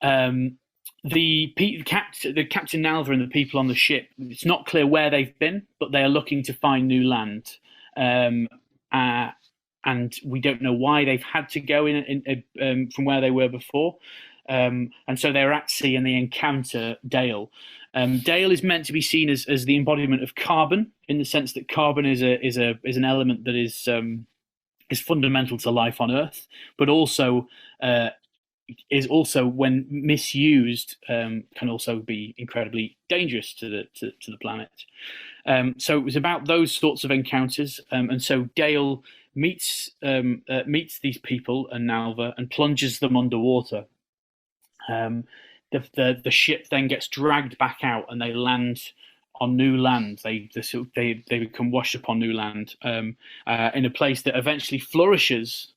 The Captain Nalva and the people on the ship, it's not clear where they've been, but they are looking to find new land. And we don't know why they've had to go from where they were before. And so they're at sea and they encounter Dale. Dale is meant to be seen as the embodiment of carbon, in the sense that carbon is an element that is fundamental to life on Earth, but also is also, when misused, can also be incredibly dangerous to the planet. So it was about those sorts of encounters, and so Dale meets these people and Nalva and plunges them underwater. The ship then gets dragged back out and they land on new land. They become washed upon new land in a place that eventually flourishes.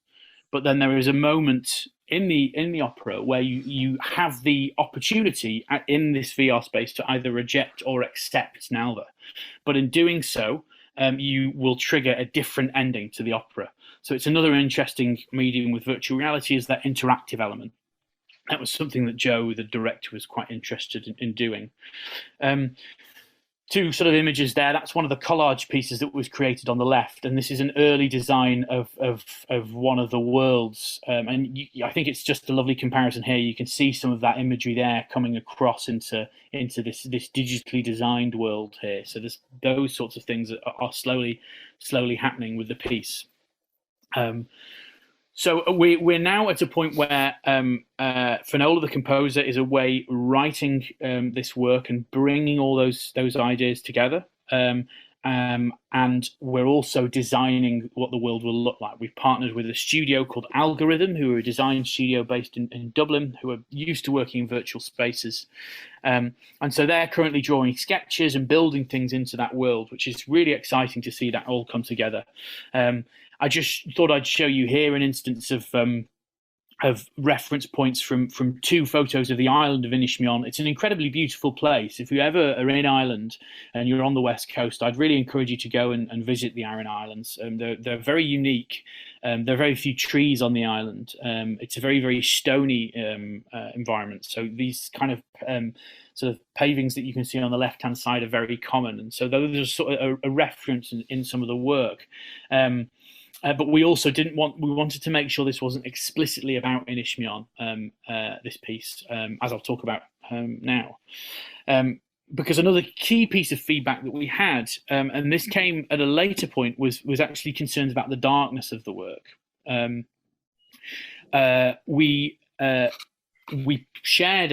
But then there is a moment in the opera where you have the opportunity in this VR space to either reject or accept Nalva. But in doing so, you will trigger a different ending to the opera. So it's another interesting medium with virtual reality, is that interactive element. That was something that Joe, the director, was quite interested in doing. Two sort of images there. That's one of the collage pieces that was created on the left, and this is an early design of one of the worlds. I think it's just a lovely comparison here. You can see some of that imagery there coming across into this digitally designed world here. So there's those sorts of things that are slowly happening with the piece. So we're now at a point where Finola, the composer, is away writing this work and bringing all those ideas together. And we're also designing what the world will look like. We've partnered with a studio called Algorithm, who are a design studio based in Dublin, who are used to working in virtual spaces. And so they're currently drawing sketches and building things into that world, which is really exciting to see that all come together. I just thought I'd show you here an instance of reference points from two photos of the island of Inishmyon. It's an incredibly beautiful place. If you ever are in Ireland and you're on the west coast, I'd really encourage you to go and visit the Aran Islands. They're very unique. There are very few trees on the island. It's a very, very stony environment. So these kind of sort of pavings that you can see on the left-hand side are very common. And so those are sort of a reference in some of the work. But we also we wanted to make sure this wasn't explicitly about Inishmyon, this piece, as I'll talk about now. Because another key piece of feedback that we had, and this came at a later point, was actually concerns about the darkness of the work. We shared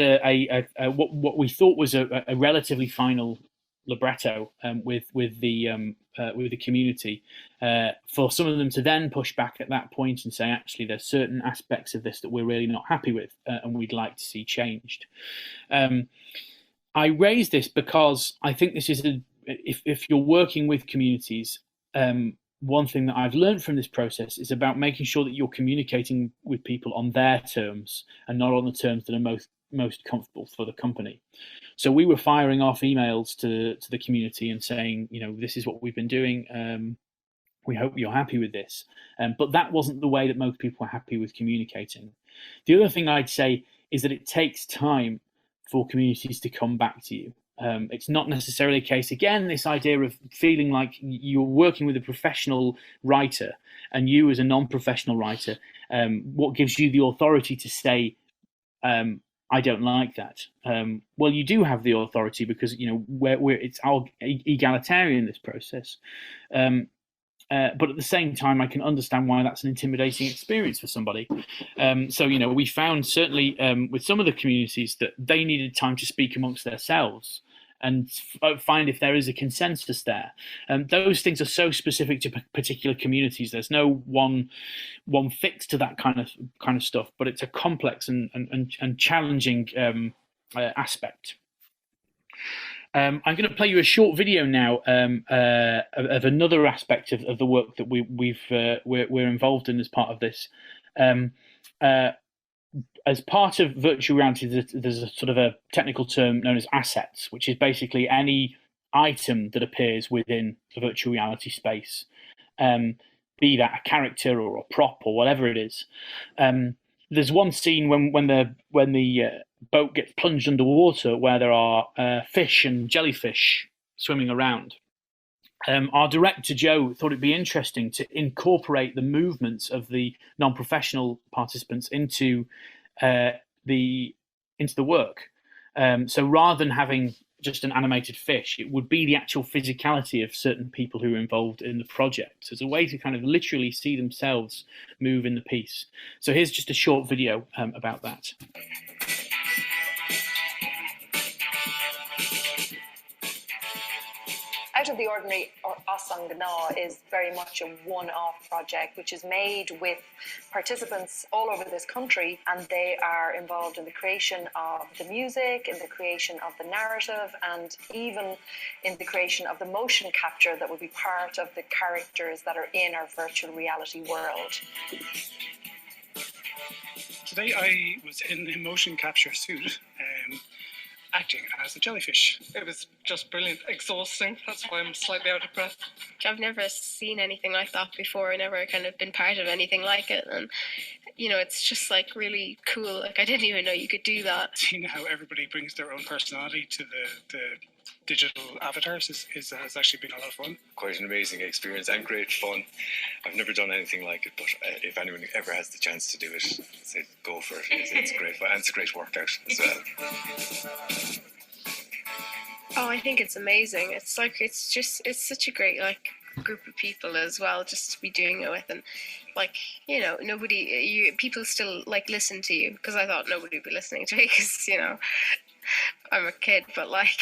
what we thought was a relatively final libretto with the community, for some of them to then push back at that point and say, actually, there's certain aspects of this that we're really not happy with, and we'd like to see changed. I raise this because I think this is if you're working with communities, one thing that I've learned from this process is about making sure that you're communicating with people on their terms and not on the terms that are most comfortable for the company. So we were firing off emails to the community and saying, this is what we've been doing. We hope you're happy with this. But that wasn't the way that most people were happy with communicating. The other thing I'd say is that it takes time for communities to come back to you. It's not necessarily a case, again, this idea of feeling like you're working with a professional writer and you as a non-professional writer, what gives you the authority to say, I don't like that. Well, you do have the authority because it's egalitarian, this process. But at the same time, I can understand why that's an intimidating experience for somebody. So we found certainly with some of the communities that they needed time to speak amongst themselves and find if there is a consensus there. Those things are so specific to particular communities. There's no one fix to that kind of stuff, but it's a complex and challenging aspect. I'm going to play you a short video now of another aspect of the work that we're involved in as part of this. As part of virtual reality, there's a sort of a technical term known as assets, which is basically any item that appears within a virtual reality space. be that a character or a prop or whatever it is. There's one scene when the boat gets plunged underwater where there are fish and jellyfish swimming around. Our director Joe thought it'd be interesting to incorporate the movements of the non-professional participants into the work. So rather than having just an animated fish, it would be the actual physicality of certain people who are involved in the project. So it's a way to kind of literally see themselves move in the piece. So here's just a short video about that. Out of the Ordinary, or Osang Gná, is very much a one-off project which is made with participants all over this country, and they are involved in the creation of the music, in the creation of the narrative, and even in the creation of the motion capture that will be part of the characters that are in our virtual reality world. Today I was in a motion capture suit, acting as a jellyfish. It was just brilliant, exhausting. That's why I'm slightly out of breath. I've never seen anything like that before. Never kind of been part of anything like it, and you know, it's just like really cool. Like I didn't even know you could do that. Seeing how everybody brings their own personality to the digital avatars has actually been a lot of fun. Quite an amazing experience and great fun. I've never done anything like it, but if anyone ever has the chance to do it, say go for it. It's great fun, and it's a great workout as well. Oh, I think it's amazing. It's such a great like group of people as well, just to be doing it with, and like, you know, people still like listen to you, because I thought nobody would be listening to me because, you know, I'm a kid, but like,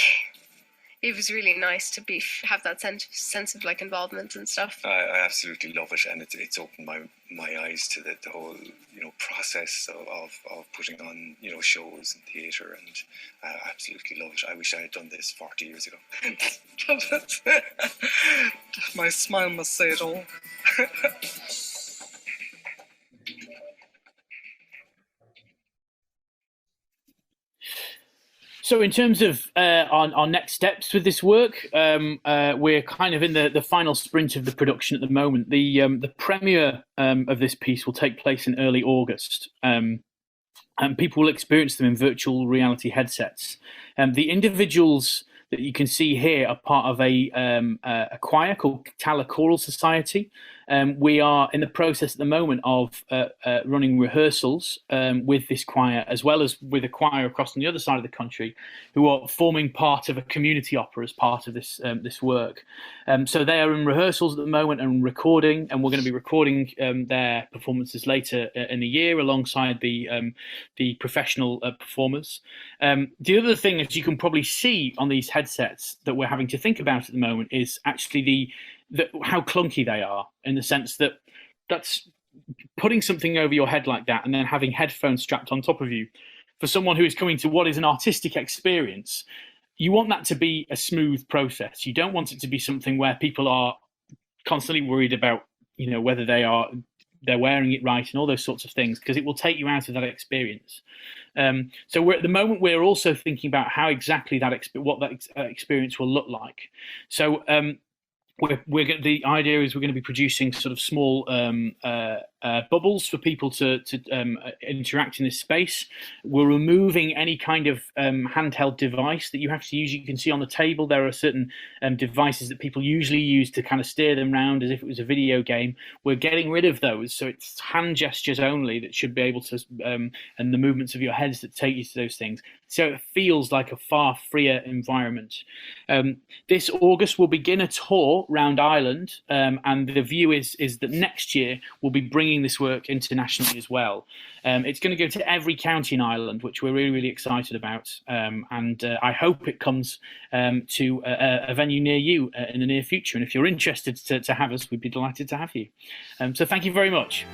it was really nice to have that sense of like involvement and stuff. I absolutely love it, and it's opened my eyes to the whole, you know, process of putting on, you know, shows and theatre, and I absolutely love it. I wish I had done this 40 years ago. My smile must say it all. So in terms of our next steps with this work, we're kind of in the final sprint of the production at the moment. The premiere of this piece will take place in early August, and people will experience them in virtual reality headsets. The individuals that you can see here are part of a choir called Tala Choral Society. We are in the process at the moment of running rehearsals with this choir, as well as with a choir across on the other side of the country, who are forming part of a community opera as part of this work. So they are in rehearsals at the moment and recording, and we're going to be recording their performances later in the year alongside the professional performers. The other thing, as you can probably see on these headsets, that we're having to think about at the moment is actually how clunky they are, in the sense that that's putting something over your head like that and then having headphones strapped on top of you. For someone who is coming to what is an artistic experience, you want that to be a smooth process. You don't want it to be something where people are constantly worried about, you know, whether they're wearing it right and all those sorts of things, because it will take you out of that experience. So we're at the moment, we're also thinking about how exactly what that experience will look like. So the idea is we're going to be producing sort of small bubbles for people to interact in this space. We're removing any kind of handheld device that you have to use. You can see on the table there are certain devices that people usually use to kind of steer them around as if it was a video game. We're getting rid of those, so it's hand gestures only that should be able to, and the movements of your heads that take you to those things. So it feels like a far freer environment. This August we'll begin a tour round Ireland, and the view is that next year we'll be bringing this work internationally as well. It's going to go to every county in Ireland, which we're really, really excited about, and I hope it comes to a venue near you in the near future. And if you're interested to have us, we'd be delighted to have you. So thank you very much.